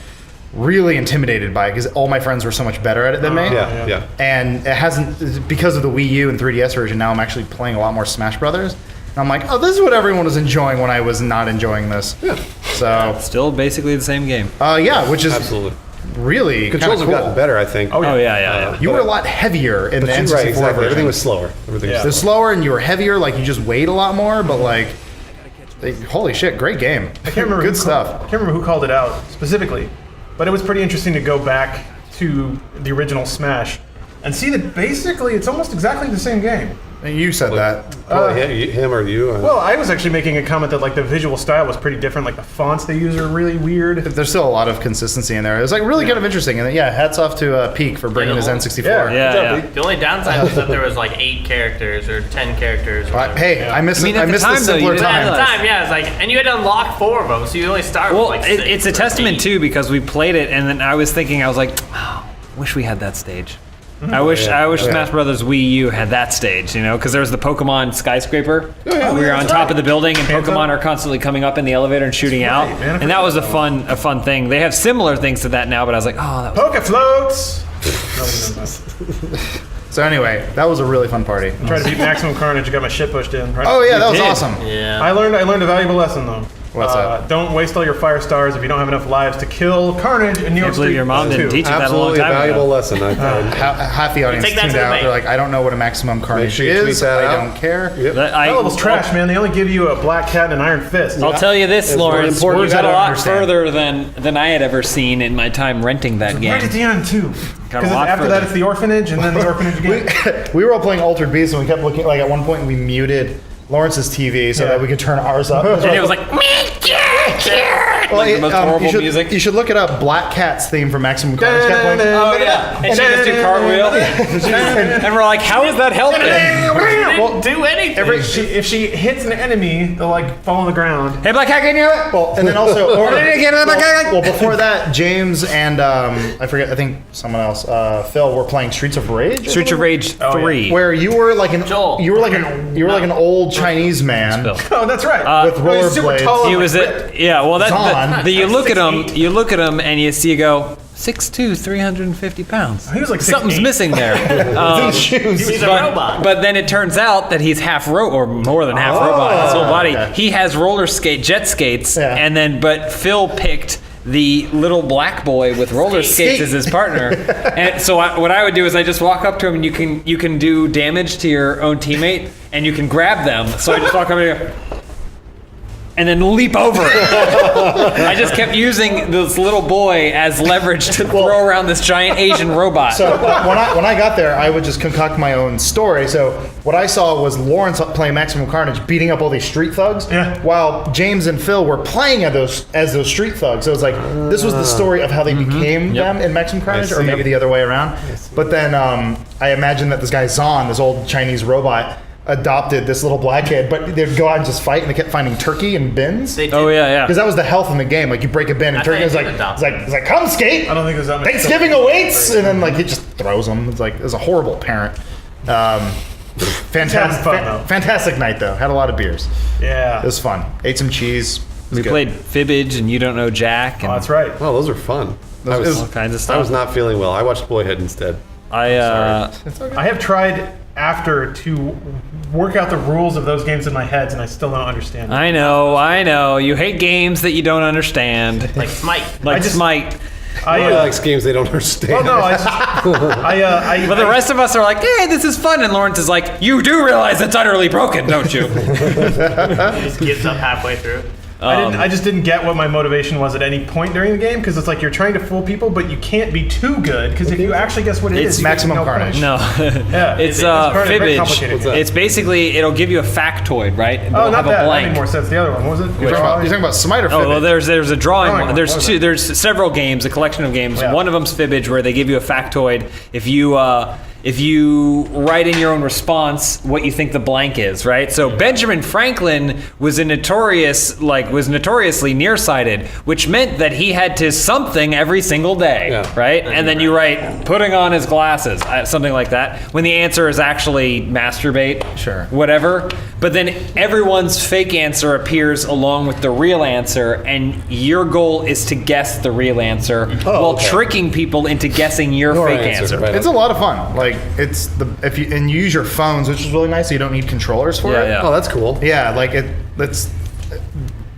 really intimidated by it because all my friends were so much better at it than me. Yeah, yeah. And it hasn't, because of the Wii U and 3DS version, now I'm actually playing a lot more Smash Brothers. And I'm like, oh, this is what everyone was enjoying when I was not enjoying this. Yeah. So, Still basically the same game. which is Absolutely. really Controls kinda have cool. gotten better, I think. Oh, yeah. You were a lot heavier in the But N64 you're right, exactly. version. Everything was slower. Everything Yeah. It was slower and you were heavier, like you just weighed a lot more, but like, holy shit, great game. I can't remember Good who stuff. I can't remember who called it out specifically, but it was pretty interesting to go back to the original Smash and see that basically it's almost exactly the same game. You said that. Probably him or you. Well, I was actually making a comment that like the visual style was pretty different. Like the fonts they use are really weird. There's still a lot of consistency in there. It was like really kind of interesting. And yeah, hats off to Peak for bringing his N64. Yeah. Yeah. The only downside was that there was like 8 characters or 10 characters. Or whatever. Hey, I miss I mean, at the the time, though, you simpler didn't But at time. the time, yeah, it's like, and you had to unlock 4 of them, so you only start Well, with like 6 it's a or testament 8. too because we played it, and then I was thinking, I was like, oh, wish we had that stage. I wish Smash Brothers Wii U had that stage, because there's the Pokemon skyscraper. We were on top of the building, and Pokemon are constantly coming up in the elevator and shooting out, right, man. I and that was a fun thing. They have similar things to that now, but I was like, oh, that was Poke floats. So anyway, that was a really fun party. Try to beat Maximum Carnage. I got my shit pushed in. Right? Oh yeah, that was did. awesome. Yeah. I learned a valuable lesson though. What's that? Don't waste all your fire stars if you don't have enough lives to kill Carnage in New York can't believe Street. your mom didn't 2. teach you that a long Absolutely a time valuable ago. lesson. Half the audience Take that tuned to the out. bank. They're like, I don't know what a maximum carnage sure you tweet is. that I out. don't care. Yep. That That level's trash, man. They only give you a black cat and an iron fist. I'll tell you this, It's really Lawrence, important. you Words got I a don't lot understand. further than I had ever seen in my time renting that Right at game. the end too. Got a Because lot after further. that, it's the orphanage, and then the orphanage again. We were all playing Altered Beast, and we kept looking. Like at one point, we muted Lawrence's TV so Yeah. that we could turn ours up. And it was like, Well, the most horrible music. You should look it up. Black Cat's theme from Maximum Carnage kept playing. oh yeah, and she just do cartwheel, and we're like, how is that helping? Didn't do anything. If she hits an enemy, they'll like fall on the ground. Hey, Black Cat, can you do it? Well, and then also, Well, well, before that, James and I think someone else, Phil, were playing Streets of Rage. Streets of Rage 3. Where you were like an Joel. like an old Chinese man Phil. Oh, that's right. with Oh, he's super rollerblades. tall He and, was like, it. Yeah, well, Zahn. you look at him, and you see, you go 6'2", 350 pounds. He was like Something's 6'8". missing there. Shoes. He's a robot. But then it turns out that he's half or more than half robot. His whole body. okay. He has jet skates, Yeah. but Phil picked the little black boy with roller skates as his partner. And so what I would do is I just walk up to him, and you can do damage to your own teammate, and you can grab them. So I just walk up and go, and then leap over it. I just kept using this little boy as leverage to throw around this giant Asian robot. So when I got there, I would just concoct my own story. So what I saw was Lawrence playing Maximum Carnage, beating up all these street thugs, while James and Phil were playing as those street thugs. So it was like this was the story of how they became them in Maximum Carnage, or maybe the other way around. But then I imagine that this guy Zahn, this old Chinese robot, adopted this little black kid, but they'd go out and just fight, and they kept finding turkey in bins. Oh yeah. Because that was the health in the game. Like you break a bin, and turkey is like, it's like, come skate. I don't think there's that much. Thanksgiving awaits, and then like he just throws them. It's like a horrible parent. Fantastic night though. Had a lot of beers. Yeah, It was fun. Ate some cheese. We played Fibbage and You Don't Know Jack. And that's right. Well, those are fun. all kinds of stuff. I was not feeling well. I watched Boyhood instead. I have tried after to work out the rules of those games in my head, and I still don't understand them. I know. You hate games that you don't understand. Like Smite. Like Smite. Nobody likes games they don't understand. Well, no, I But the rest of us are like, hey, this is fun. And Lawrence is like, you do realize it's utterly broken, don't you? He just gives up halfway through. I just didn't get what my motivation was at any point during the game, because it's like you're trying to fool people, but you can't be too good, because if you actually guess what it is, you get Maximum no Carnage. point. No. Yeah, It's very Fibbage. complicated. It's basically, it'll give you a factoid, right? And Oh, they'll not have that. a That blank. made more sense. The other one, what was it? You're talking about Smite or Fibbage? Oh, well, there's a drawing Drawing one. one. There's What was two. it? There's several games, a collection of games. Yeah. One of them's Fibbage, where they give you a factoid. If you write in your own response what you think the blank is, right? So Benjamin Franklin was notoriously nearsighted, which meant that he had to something every single day, Yeah. right? And then you write putting on his glasses, something like that. When the answer is actually masturbate, Sure. whatever. But then everyone's fake answer appears along with the real answer, and your goal is to guess the real answer while tricking people into guessing your fake answer. Right. It's a lot of fun. Like you use your phones, which is really nice. So you don't need controllers for it. Yeah. Oh, that's cool. Yeah, like it's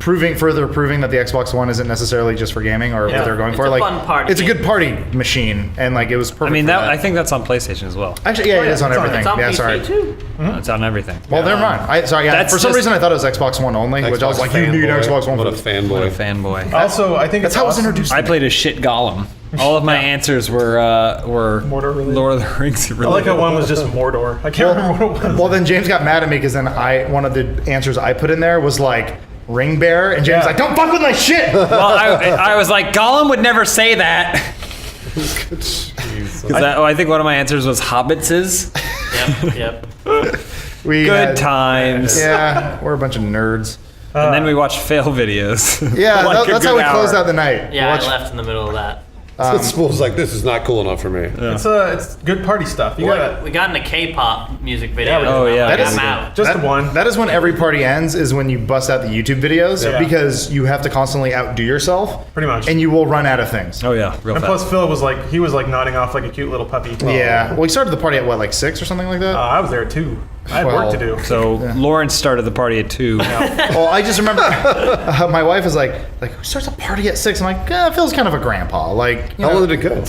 further proving that the Xbox One isn't necessarily just for gaming or what they're going It's for. a Like fun party it's a game. good party machine, and like it was perfect. I mean, for I think that's on PlayStation as well. actually, yeah, it is on it's on- everything. It's on Yeah, PC sorry. too. It's on everything. Well, never mind. For some just- reason I thought it was Xbox One only, which I was like, you need Xbox One What for a this. fanboy. What a fanboy. Also, I think That's it's how it was awesome. introduced. I played a shit golem. All of my answers were Mordor related. Lord of the Rings I related. like how one was just Mordor. I can't remember what it was. Well, then James got mad at me because then one of the answers I put in there was like ring bearer, and James was like, don't fuck with my shit. Well, I was like, Gollum would never say that. I think one of my answers was hobbitses. Yep. We Good had- times. Yeah, we're a bunch of nerds. And then we watched fail videos. Yeah, Like a that's how good we closed hour. out the night. Yeah, Watch- I left in the middle of that. Spool's like, this is not cool enough for me. It's good party stuff. You gotta We got in a K-pop music video. Yeah, oh, yeah. Like, That I'm is- out. just the one. That is when every party ends, is when you bust out the YouTube videos, Yeah. because you have to constantly outdo yourself. Pretty much. And you will run out of things. Oh yeah, real And fast. plus, Phil was like nodding off like a cute little puppy. Yeah. Well, we started the party at what, like 6 or something like that? I was there too. I had work to do. So Lawrence started the party at 2. Well, I just remember my wife was like, who starts a party at 6? I'm like, Phil's kind of a grandpa. Like, you How know, long did it go?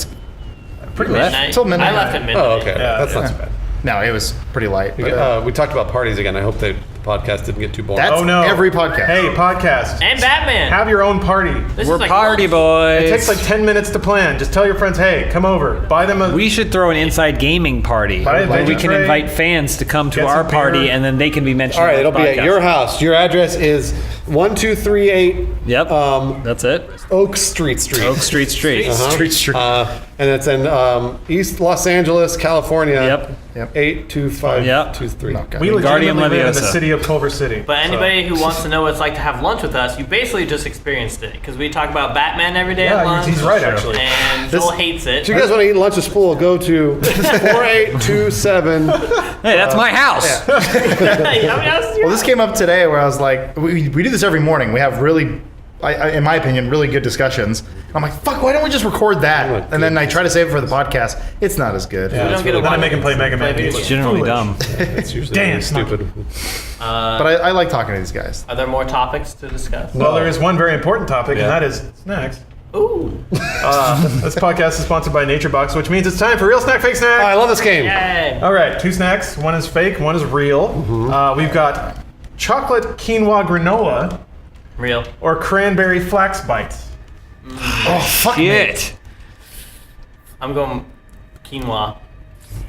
Pretty much. Midnight. Till midnight. I left at midnight. Oh, okay. Yeah, That's yeah. not so bad. no, it was pretty light. But, We talked about parties again. I hope the podcast didn't get too boring. That's Oh no! every podcast. Hey, podcast. And Batman. Have your own party. This We're is like party lunch. boys. It takes like 10 minutes to plan. Just tell your friends, hey, come over. Buy them a. We should throw an inside gaming party Buy a where we veggie can tray, invite fans to come to get our some party, beer. and then they can be mentioned. All right, on it'll the be at podcast. your house. Your address is 1238 Yep. That's it. Oak Street. Oak Street Street. Street. And it's in East Los Angeles, California. Yep. 82523. Okay. we Guardian legitimately live in the Leviosa. city of Culver City. But So- anybody who wants to know what it's like to have lunch with us, you basically just experienced it. Because we talk about Batman every day at Yeah, lunch. he's right, actually. And Joel hates it. If you guys want to eat lunch with Spool, go to 4827. Hey, that's my house. How many houses do you Well, this came up today where I was like, we do this every morning. We have really, in my opinion, really good discussions. I'm like, fuck, why don't we just record that? And then I try to save it for the podcast. It's not as good. We don't get a Then I one- make him play Mega Man. video He's games. Generally foolish. dumb. It's usually Damn, really stupid. But I like talking to these guys. Are there more topics to discuss? Well, there is one very important topic, and that is snacks. Ooh. This podcast is sponsored by NatureBox, which means it's time for Real Snack, Fake Snack. Oh, I love this game. Yay. All right, 2 snacks. One is fake, one is real. We've got chocolate quinoa granola Real. or cranberry flax bites? Oh, fuck me. Shit. I'm going quinoa.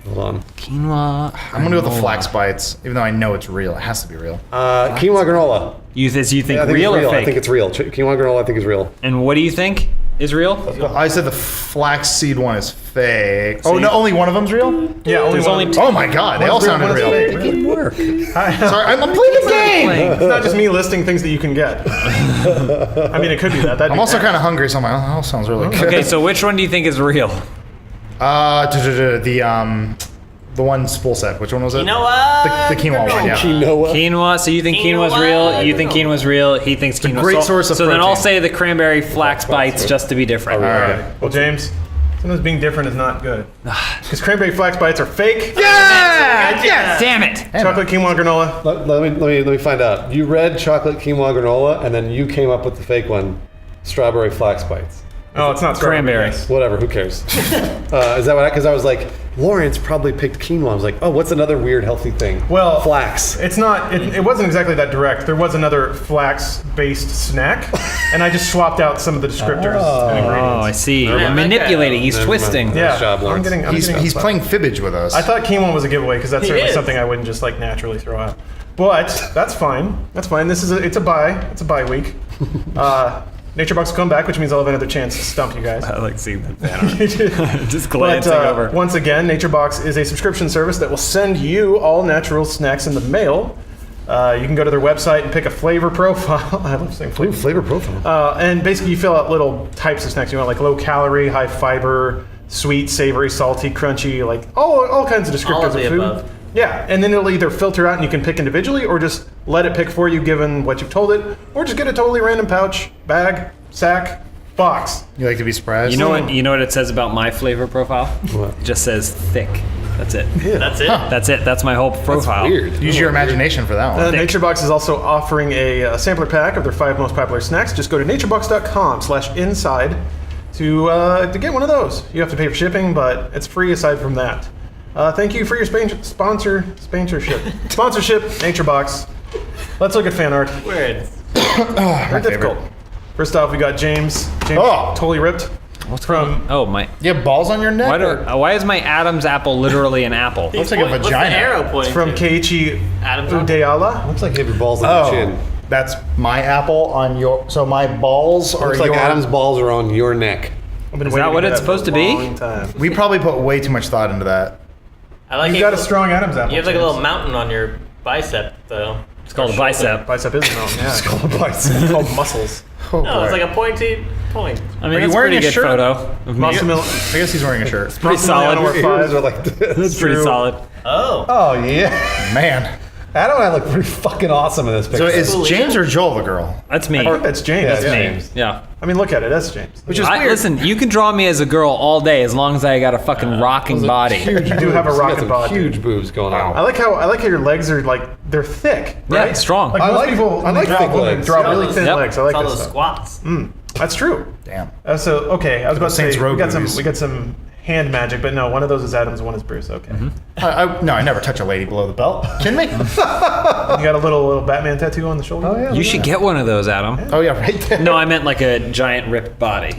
Hold on. Quinoa. I'm gonna go with the flax bites, even though I know it's real. It has to be real. Quinoa granola. You think I think real it's or fake? I think it's real. Quinoa granola, I think is real. And what do you think is real? I said the flax seed one is fake. Oh no, only one of them's real? Yeah, only There's one. only Oh my god, they all One's real, sounded one's real. fake. Good work. Sorry, I'm playing the game. It's not just me listing things that you can get. I mean, it could be that. That'd I'm be also bad. kind of hungry, so I'm like, oh, that all sounds really good. Okay, so which one do you think is real? The one spool set. Which one was it? Quinoa. The quinoa one, yeah. Quinoa. Quinoa. So you think quinoa's Quinoa, real? You think quinoa. quinoa's real? He thinks quinoa. great so, source of So then I'll protein. say the cranberry flax bites just to be different. All All right. right. Well, James, sometimes being different is not good. Because cranberry flax bites are fake. Yeah! Yes! Damn it! Chocolate quinoa granola. Let me find out. You read chocolate quinoa granola, and then you came up with the fake one, strawberry flax bites. Oh, it's not strawberry. Cranberry. Yes. Whatever, who cares? Is that what? Because I was like, Lawrence probably picked quinoa. I was like, oh, what's another weird healthy thing? Well, flax. It's not. It wasn't exactly that direct. There was another flax-based snack, and I just swapped out some of the descriptors and Oh, I ingredients. see. Yeah, manipulating. He's Never mind. twisting. Nice Yeah, job, Lawrence. I'm He's getting playing fibbage with us. I thought quinoa was a giveaway because that's He certainly is. something I wouldn't just like naturally throw out. But that's fine. That's fine. It's a bye. It's a bye week. NatureBox will come back, which means I'll have another chance to stump you guys. I like seeing that banner. Just glancing But over. once again, NatureBox is a subscription service that will send you all natural snacks in the mail. You can go to their website and pick a flavor profile. I love saying Ooh, flavor. flavor profile. And basically, you fill out little types of snacks you want, like low calorie, high fiber, sweet, savory, salty, crunchy, like all kinds of descriptors All of the food. above. Yeah, and then it'll either filter out and you can pick individually, or just let it pick for you given what you've told it, or just get a totally random pouch, bag, sack, box. You like to be surprised? You know what? You know what it says about my flavor profile? What? It just says thick. That's it. That's it. That's it. That's my whole profile. Weird. Use your imagination for that one. NatureBox is also offering a sampler pack of their 5 most popular snacks. Just go to naturebox.com/inside to get one of those. You have to pay for shipping, but it's free aside from that. Thank you for your sponsorship. NatureBox. Let's look at fan art. Weird. Very difficult. First off, we got James. James Oh. totally ripped. What's From Oh my! You have balls on your neck? Why is my Adam's apple literally an apple? Looks like a What's the vagina. arrow pointing from to? Keiichi Adam's Udeala. Looks like you have your balls on Oh, your chin. that's my apple on your. So my balls are Looks like your. Adam's balls are on your neck. I've been Is waiting that what get it's for a supposed to be? long time. We probably put way too much thought into that. I like You it. got a strong Adam's apple. You have like a James. little mountain on your bicep, though. It's called a bicep. Bicep is a mountain, yeah. It's called a bicep. It's called muscles. Oh, No, it's boy. like a pointy point. I mean, Are you that's a wearing pretty a good shirt? photo of me. I guess he's wearing a shirt. Pretty solid. Your Ears five. are like this. That's pretty True. solid. Oh. Oh yeah. Man. Adam and I look pretty fucking awesome in this So picture. is James or Joel the girl? That's me. I think that's James. That's yeah. James. Yeah. I mean, look at it. That's James. Which is I, weird. listen, you can draw me as a girl all day as long as I got a fucking rocking body. Huge You do have a boobs. You got rocket some body. Huge boobs going on. I like how your legs are like they're thick. Yeah, Right? it's strong. Like I most like- people, I like draw thick women legs. draw Yeah, really those- thin Yep. legs. I like It's all this those stuff. squats. That's true. Damn. So okay, I was about to Saints say Row we got movies. some hand magic, but no, one of those is Adam's, one is Bruce. Okay, No, I never touch a lady below the belt. Kidding me? you got a little Batman tattoo on the shoulder. Oh yeah. You should get one of those, Adam. Oh yeah, right there. No, I meant like a giant ripped body.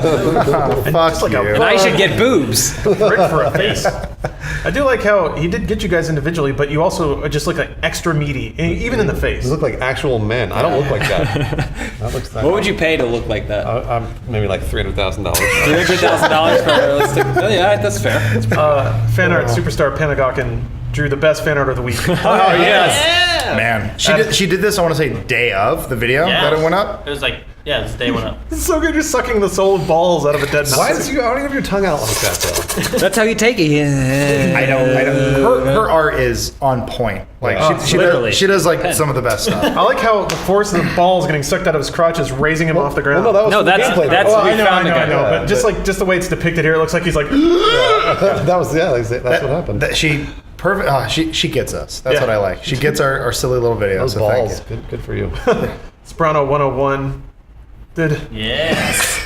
Fuck like a you. And I should get boobs. Ripped for a face. I do like how he did get you guys individually, but you also just look like extra meaty, even in the face. You look like actual men. I don't look like that. That looks What would you pay to look like that? I'm maybe like $300,000. $300,000 for a realistic. Oh, yeah, that's fair. Fan art superstar Pentagokin drew the best fan art of the week. Oh, yes. Yeah. Man, she did this. I want to say day of the video Yeah. that it went up. It was like, yeah, this day went up. It's so good, you're sucking the soul of balls out of a dead mouse. Why does you? I don't even have your tongue out like that though. That's how you take it. Yeah. I don't. Her art is on point. Like literally. she does like some of the best stuff. I like how the force of the balls getting sucked out of his crotch is raising him off the ground. Well, no, that was No, from the that's- gameplay. that's- though. Oh, we I know, found the guy. but just the way it's depicted here, it looks like he's like. that was that's what happened. That she perfect. She gets us. That's Yeah. what I like. She gets our silly little videos. Those so thank balls. you. Good for you. Sprano 101. Did Yes.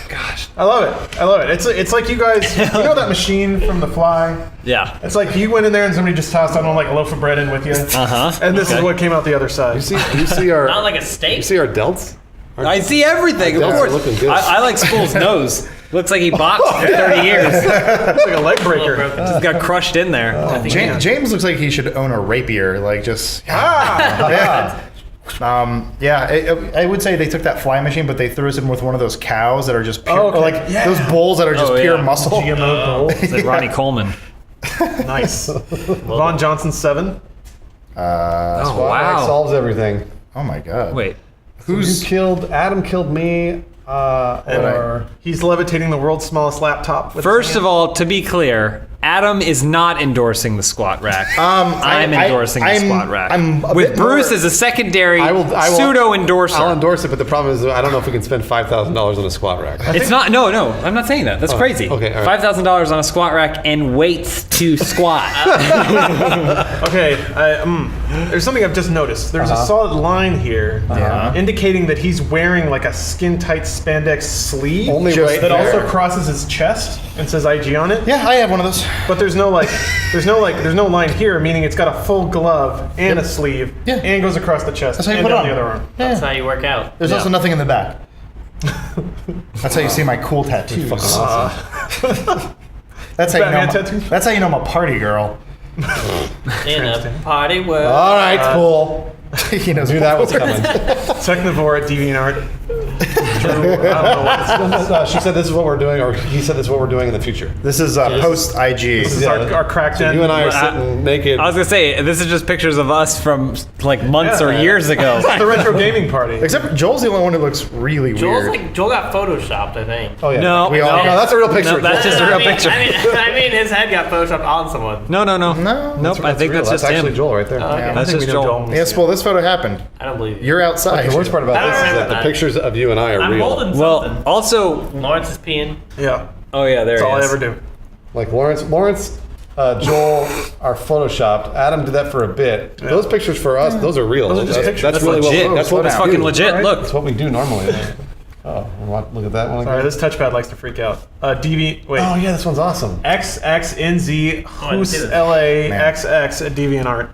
I love it? I love it. It's like you guys. You know that machine from The Fly? Yeah. It's like you went in there and somebody just tossed on like a loaf of bread in with you. Uh-huh. And this is Okay. what came out the other side. You see our Not like a you steak. see our delts. I see everything, of Yeah, course. looking good. I like Spool's nose. Looks like he boxed for 30 years. It's like a leg breaker. Just got crushed in there. James looks like he should own a rapier, like just yeah. I would say they took that fly machine, but they threw us in with one of those cows that are just pure, Oh, okay. or like Yeah. those bulls that are just Oh, pure yeah. muscle. GMO gold. It's like Ronnie Coleman. Nice. Von Johnson 7. Spot wow. Rack solves everything. Oh my god. Wait. Who's killed? Adam killed me. Or He's levitating the world's smallest laptop. With First of all, to be clear, Adam is not endorsing the squat rack. I'm endorsing the squat rack. I'm a With bit Bruce more- as a secondary I will pseudo endorser. I'll endorse it, but the problem is I don't know if we can spend $5,000 on a squat rack. It's not. No, I'm not saying that. That's crazy. okay, all right. $5,000 on a squat rack and weights to squat. Okay, there's something I've just noticed. There's a solid line here indicating that he's wearing like a skin-tight spandex sleeve Only Just right that there. also crosses his chest and says IG on it. Yeah, I have one of those. But there's no line here, meaning it's got a full glove and a sleeve Yeah. and goes across the chest That's how you and put it down on. the other arm. That's how you work out. There's also nothing in the back. That's how you see my cool tattoos. Fucking awesome. That's how you know. Batman I'm, tattoos? that's how you know I'm a party girl. In a party world. All right, Spool. He knows Knew that was coming. Technivore at DeviantArt. Drew, I don't know what She said this is what we're doing, or he said this is what we're doing in the future. This is post IG. this is Yeah. our cracked So end. you and I are sitting naked. I was gonna say this is just pictures of us from like months or Yeah. years ago. the retro gaming party. Except Joel's the only one who looks really Joel weird. got photoshopped, I think. Oh yeah. No, We all- no, No, that's a real picture. No, that's just a real picture. I mean, his head got photoshopped on someone. No. No, Nope. I think real. that's just actually him. Joel right there. I That's think just we know Joel. Joel. Yes, well, this photo happened. I don't believe you. You're outside. The worst part about I don't this is remember that the that. pictures of you and I are I'm real. holding Well, something. also, Lawrence is peeing. Yeah, oh yeah, there that's all he I is. ever do. Like Lawrence, Joel are photoshopped. Adam did that for a bit. Those pictures for us, those are real. Those are just That's- pictures. That's That's really legit. what. That's what That's we fucking do. legit. Alright. Look, That's what we do normally. Oh, look at that one. Sorry, Again. this touchpad likes to freak out. Wait. Oh yeah, this one's awesome. XXNZ I didn't see Who's this. LAXX at DeviantArt.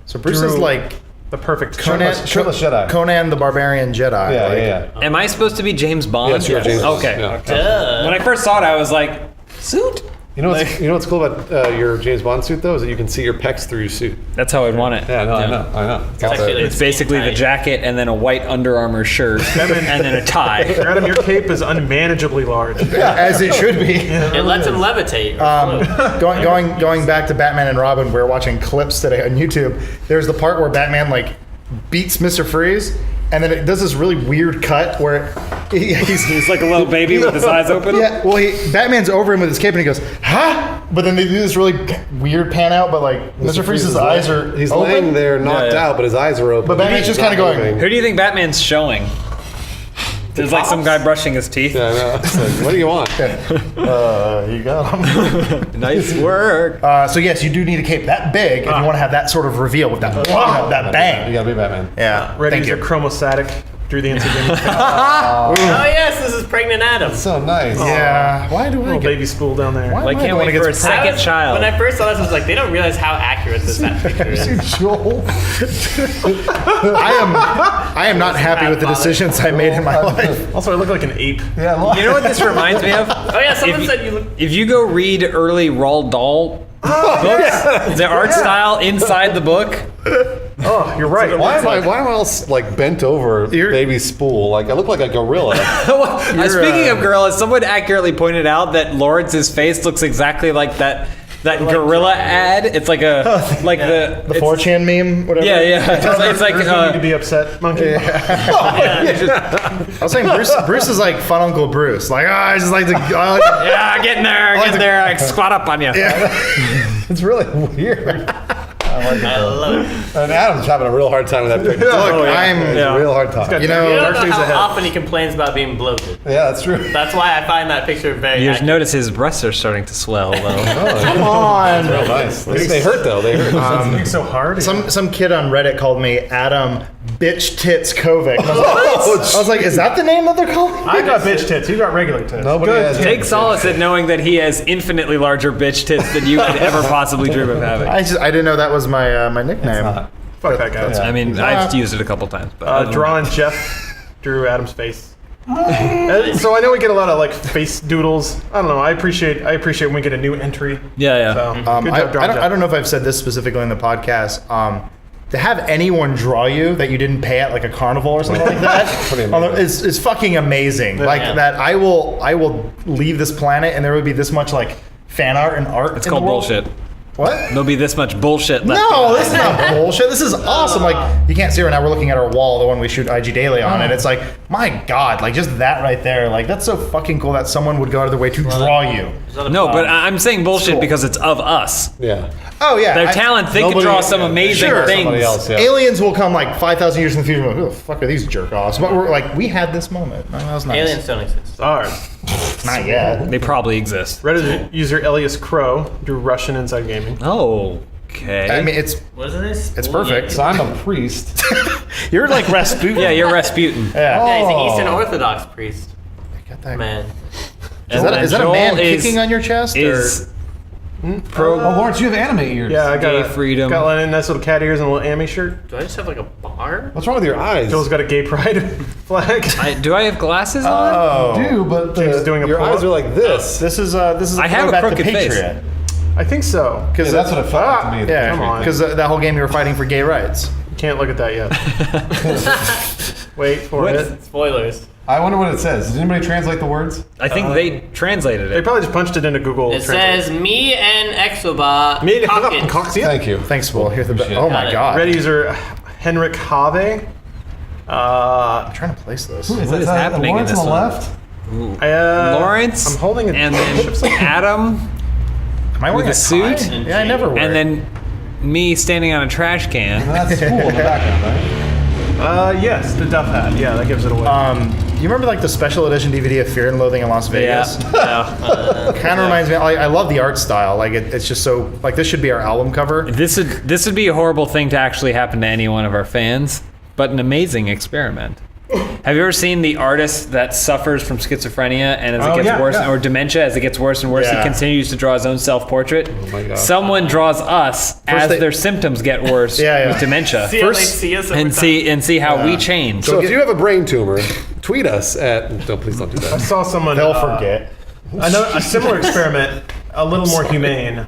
So Bruce Drew. is like The perfect Shirtless Jedi. Conan the Barbarian Jedi. Yeah, like, yeah. am I supposed to be James Bond? Yes, you're James Bond. Okay. Yeah. Duh. When I first saw it, I was like, suit. You know what's cool about your James Bond suit though is that you can see your pecs through your suit. That's how I'd want it. Yeah, no, I know. It's actually It's basically the jacket and then a white Under Armour shirt and then a tie. Adam, your cape is unmanageably large. as it should be. It lets him levitate. or float. Going back to Batman and Robin, we were watching clips today on YouTube. There's the part where Batman like beats Mr. Freeze, and then it does this really weird cut where He's like a little baby with his eyes open. yeah, well, Batman's over him with his cape, and he goes, "Huh?" But then they do this really weird pan out, but like Mr. Freeze's eyes are He's open. laying there knocked Yeah. out, but his eyes are open. But Batman's just kinda going, Who do you think Batman's showing? There's like some guy brushing his teeth. Yeah, I know. It's like, what do you want? You got him. Nice work. So yes, you do need a cape that big if you want to have that sort of reveal with that that You bang. gotta be Batman. Yeah, Red thank user you. chromostatic drew the insignia. Oh yes, this is pregnant Adam. So nice. Yeah, why do I Little get? baby spool down there. Why I am can't the one wait who for a gets second child. When I first saw this, I was like, they don't realize how accurate this picture is. Joel. I am not happy with the decisions I made in my life. Also, I look like an ape. Yeah, You know what this reminds me of? Oh yeah, someone If- said you look. If you go read early Roald Dahl books, the art style inside the book. Oh, you're right. why am I else like bent over baby spool? Like I look like a gorilla. Speaking of gorillas, someone accurately pointed out that Lawrence's face looks exactly like that gorilla ad. It's like the The 4chan meme, whatever. yeah. It's like Bruce, you need to be upset, monkey. I was saying Bruce is like fun Uncle Bruce. Like, I just like to. yeah, getting there, like I squat up on you. It's really weird. I love it. And Adam's having a real hard time with that picture. Look, It's a real hard time. You You know, don't Dark know days how ahead. often he complains about being bloated. Yeah, that's true. That's why I find that picture very. You just accurate. notice his breasts are starting to swell, though. come on. Real nice. They hurt though. They hurt. Being so hard. Some kid on Reddit called me Adam Bitch Tits Kovic. I was like, is that the name that they're calling? I got bitch tits. You got regular tits. Nobody has Take solace in knowing that he has infinitely larger bitch tits than you could ever possibly dream of having. I didn't know that was my my nickname. Fuck that guy. I mean, I've used it a couple times, but Drawing Jeff drew Adam's face. So I know we get a lot of like face doodles. I don't know. I appreciate when we get a new entry. Yeah. So good job, I don't know if I've said this specifically in the podcast. To have anyone draw you that you didn't pay at like a carnival or something like that is fucking amazing. Like that, I will leave this planet and there would be this much like fan art and art. It's called bullshit. What? There'll be this much bullshit left. No, this is not bullshit. This is awesome. Like, you can't see right now. We're looking at our wall, the one we shoot IG Daily on, and it's like, my God, like just that right there. Like, that's so fucking cool that someone would go out of their way to draw you. No, but I'm saying bullshit because it's of us. Yeah. Oh yeah, Their talent, they can draw some amazing things. Somebody else, yeah. Aliens will come like 5,000 years in the future. Like, who the fuck are these jerk offs? But we're like, we had this moment. That was nice. Aliens don't exist. Sorry. Not yet. They probably exist. Reddit user Elias Crow drew Russian Inside Gaming. Okay. I mean, it's Wasn't this? it's perfect. So I'm a priest. You're like Rasputin. Yeah, you're Rasputin. Yeah. Yeah, he's an Eastern Orthodox priest. Got that. Man. Is that a man kicking on your chest? Is Oh, Lawrence, you have anime ears. Yeah, I got Gay freedom. Got a nice little cat ears and a little Amy shirt. Do I just have like a bar? What's wrong with your eyes? Joel's got a gay pride flag. do I have glasses on? Oh. do, but James is doing a your pull-up. eyes are like this. This is I have a throwback to crooked face. Patriot. I think so. Yeah, that's what it felt like to me. Yeah, Come on. because that whole game you were fighting for gay rights. Can't look at that yet. Wait for it. Spoilers. I wonder what it says. Did anybody translate the words? I think they translated They it. probably just punched it into Google. It Translate. says me and Exoba. Me and Hawkins. Cox. Yeah. Thank you. Thanks, Will. Here's the Appreciate oh it. my Got it. God. Reddit user Henrik Have. I'm trying to place this. What is happening in this one? Lawrence, I'm holding it. and then Adam, Am I wearing with a suit? tie? Yeah, I never wear and it. then me standing on a trash can. That's cool in the background, right? Yes, the Duff hat. Yeah, that gives it away. You remember like the special edition DVD of Fear and Loathing in Las Vegas? Yeah. Kind of reminds me. I love the art style. Like it's just so like this should be our album cover. This would be a horrible thing to actually happen to any one of our fans, but an amazing experiment. Have you ever seen the artist that suffers from schizophrenia and as it gets worse, or dementia, as it gets worse and worse, Yeah. he continues to draw his own self-portrait? Oh my God. Someone draws us as they- their symptoms get worse Yeah. with dementia. See how they see us every and see how we change. So if you have a brain tumor, tweet us at. Please don't do I that. saw someone. They'll forget. I know a similar experiment, a little more humane.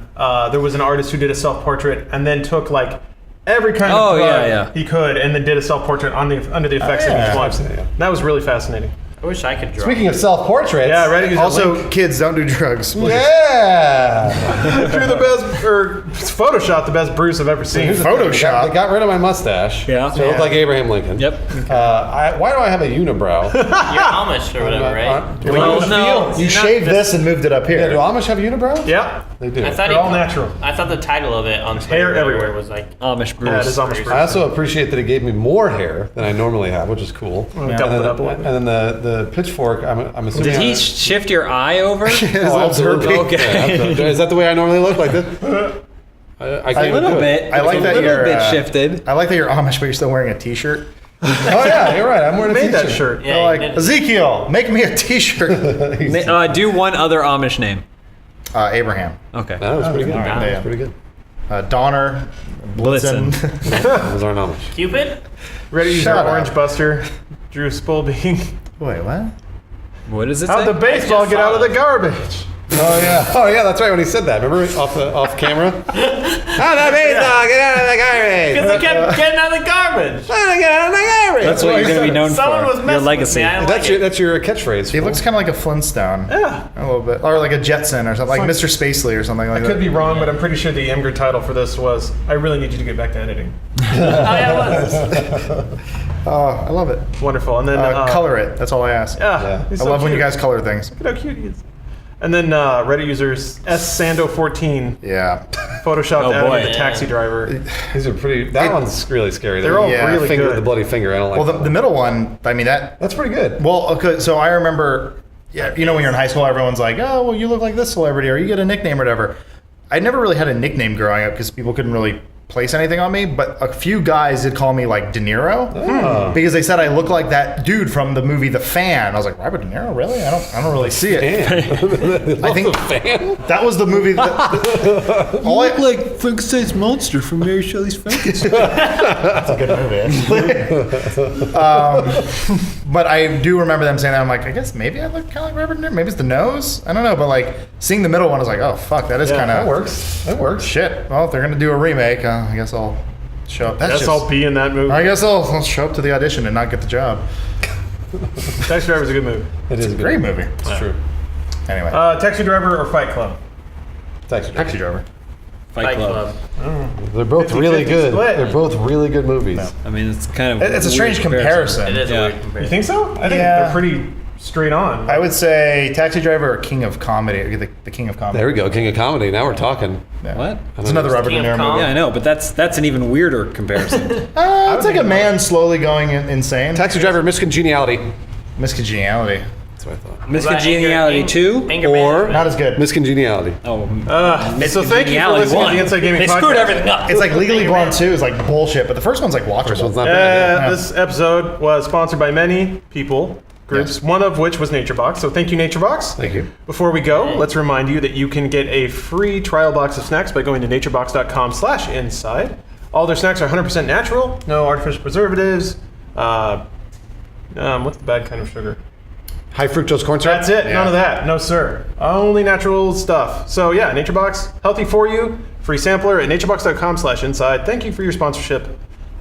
There was an artist who did a self-portrait and then took like every kind of Oh, drug yeah, yeah. he could, and then did a self-portrait under the effects of each one. Yeah. That was really fascinating. I wish I could draw. Speaking of self-portraits. Yeah, Reddit user Also, Link kids, don't do drugs. please. Yeah. drew the best, or Photoshop the best Bruce I've ever seen. Here's the thing, Photoshop. They got rid of my mustache. Yeah. So I look like Abraham Lincoln. Yep. Why do I have a unibrow? You're Amish or whatever, right? Well, no. You shaved this and moved it up Yeah, do here. Amish have unibrow? Yeah, They do. I thought they're all natural. I thought the title of it on hair Twitter everywhere. was like Amish Bruce. Yeah, it is almost I Bruce. also appreciate that he gave me more hair than I normally have, which is cool. And doubled then, it up a little bit. and then the pitchfork, I'm assuming. Did he shift your eye over? Oh, absolutely. Okay. Yeah, absolutely. Is that the way I normally look, like this? I can't A little do it. bit. I like It's that a little you're, bit shifted. I like that you're Amish, but you're still wearing a T-shirt. Oh yeah, you're right. I'm wearing a Made that t-shirt. shirt. yeah. They're like, you did- Ezekiel, make me a T-shirt. Do one other Amish name. Abraham. Okay. That was pretty good. right. That was pretty good. Donner. Blitzen. Those aren't Amish. Cupid. Reddit user Shut up. Orange Buster drew Spolbeing. Wait, what? What does it How'd say? the baseball just get saw out of the it. garbage? Oh yeah, that's right. When he said that, remember off camera? How the baseball get out of the garbage? Because they kept getting out of the garbage. Get out of the garbage. That's what you're going to be known Someone was for. messing Your with legacy. me. I don't That's like that's your catchphrase. He looks kind of like a Flintstone. Yeah. A little bit. Or like a Jetson or something. Like Fun. Mr. Spacely or something like I that. could be wrong, but I'm pretty sure the Imgur title for this was "I really need you to get back to editing." Oh yeah, it was. Oh, I love it. Wonderful. And then Color it. That's all I ask. Yeah, he's I so love when you cute. guys color things. Look at how cute he is. And then Reddit users Sando14 Yeah. photoshopped Oh, Adam boy. as the taxi driver. These are pretty. That one's really scary. They're all Yeah, really finger, good. the bloody finger. I don't like. Well, that. the middle one, I mean, that. That's pretty good. Well, okay, so I remember, yeah, you know, when you're in high school, everyone's like, oh, well, you look like this celebrity, or you get a nickname or whatever. I never really had a nickname growing up because people couldn't really place anything on me, but a few guys did call me like De Niro because they said I look like that dude from the movie The Fan. I was like, Robert De Niro, really? I don't really see it. I think- the fan. That was the movie. That, all I, like Frankenstein's monster from Mary Shelley's Frankenstein. That's a good movie, actually. But I do remember them saying that. I'm like, I guess maybe I look kind of like Robert De Niro. Maybe it's the nose. I don't know. But like seeing the middle one, I was like, oh fuck, that is Yeah, kind of that works. That works. shit. Well, if they're gonna do a remake, I guess I'll show up. That's Guess I'll be in that movie. I guess I'll show up to the audition and not get the job. Taxi Driver's a good movie. It is a Great good movie. It's true. Anyway, Taxi Driver or Fight Club? Taxi Driver. Fight Club. They're both 50-50 really good. split. They're both really good movies. I mean, it's kind of It's a strange weird comparison. It is Yeah. a weird You comparison. think so? I think Yeah. they're pretty straight on. I would say Taxi Driver or King of Comedy. The King of Comedy. There we go, King of Comedy. Now we're talking. Yeah. What? It's another Robert De King of Niro movie. Yeah, I know, but that's an even weirder comparison. It's like a man slowly going insane. Taxi Driver, Miss Congeniality. Miscongeniality. That's what I thought. Miss Was that Congeniality anger- 2? anger Or management? Not as good. Miss Congeniality. Oh, so thank you for Congeniality listening to won. the Inside Gaming They Podcast. screwed everything up. It's like Legally Blonde 2 is like bullshit, but the first one's like watchable. First one's not bad. yeah. This episode was sponsored by many people, groups, Yes. one of which was NatureBox. So thank you, NatureBox. Thank you. Before we go, let's remind you that you can get a free trial box of snacks by going to naturebox.com/inside. All their snacks are 100% natural, no artificial preservatives. What's the bad kind of sugar? High fructose corn syrup. That's it. Yeah. None of that. No, sir. Only natural stuff. So yeah, NatureBox, healthy for you. Free sampler at naturebox.com/inside. Thank you for your sponsorship.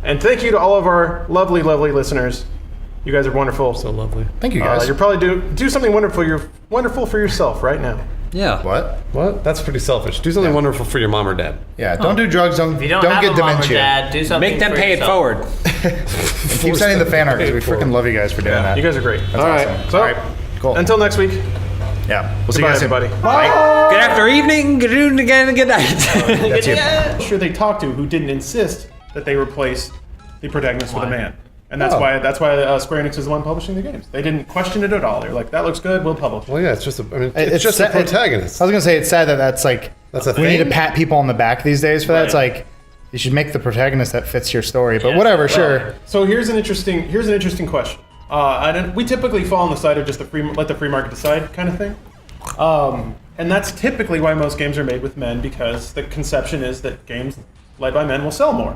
And thank you to all of our lovely, lovely listeners. You guys are wonderful. So lovely. Thank you guys. You're probably do something wonderful. You're wonderful for yourself right now. yeah. What? What? That's pretty selfish. Do something wonderful for your mom or dad. Yeah, don't do drugs. Don't, If you don't, don't have get a mom or dementia. dad, do something Make them for pay it yourself. forward. Keep sending the fan art because we freaking love you guys for doing that. You guys are great. All right. So, All right. Cool. until next week. Yeah. We'll see Goodbye, you guys soon. everybody. Bye. Good after evening, good evening again, good night. That's you. Sure, they talked to who didn't insist that they replace the protagonist with a man. And that's why Square Enix is the one publishing the games. They didn't question it at all. They were like, "That looks good. We'll publish." Well, yeah, it's just it's just a sad- protagonist. I was gonna say it's sad that that's like That's a we need to thing? pat people on the back these days for that. It's Right. like you should make the protagonist that fits your story. But Yeah. whatever, Well, sure. So here's an interesting question. We typically fall on the side of just let the free market decide kind of thing. And that's typically why most games are made with men, because the conception is that games led by men will sell more.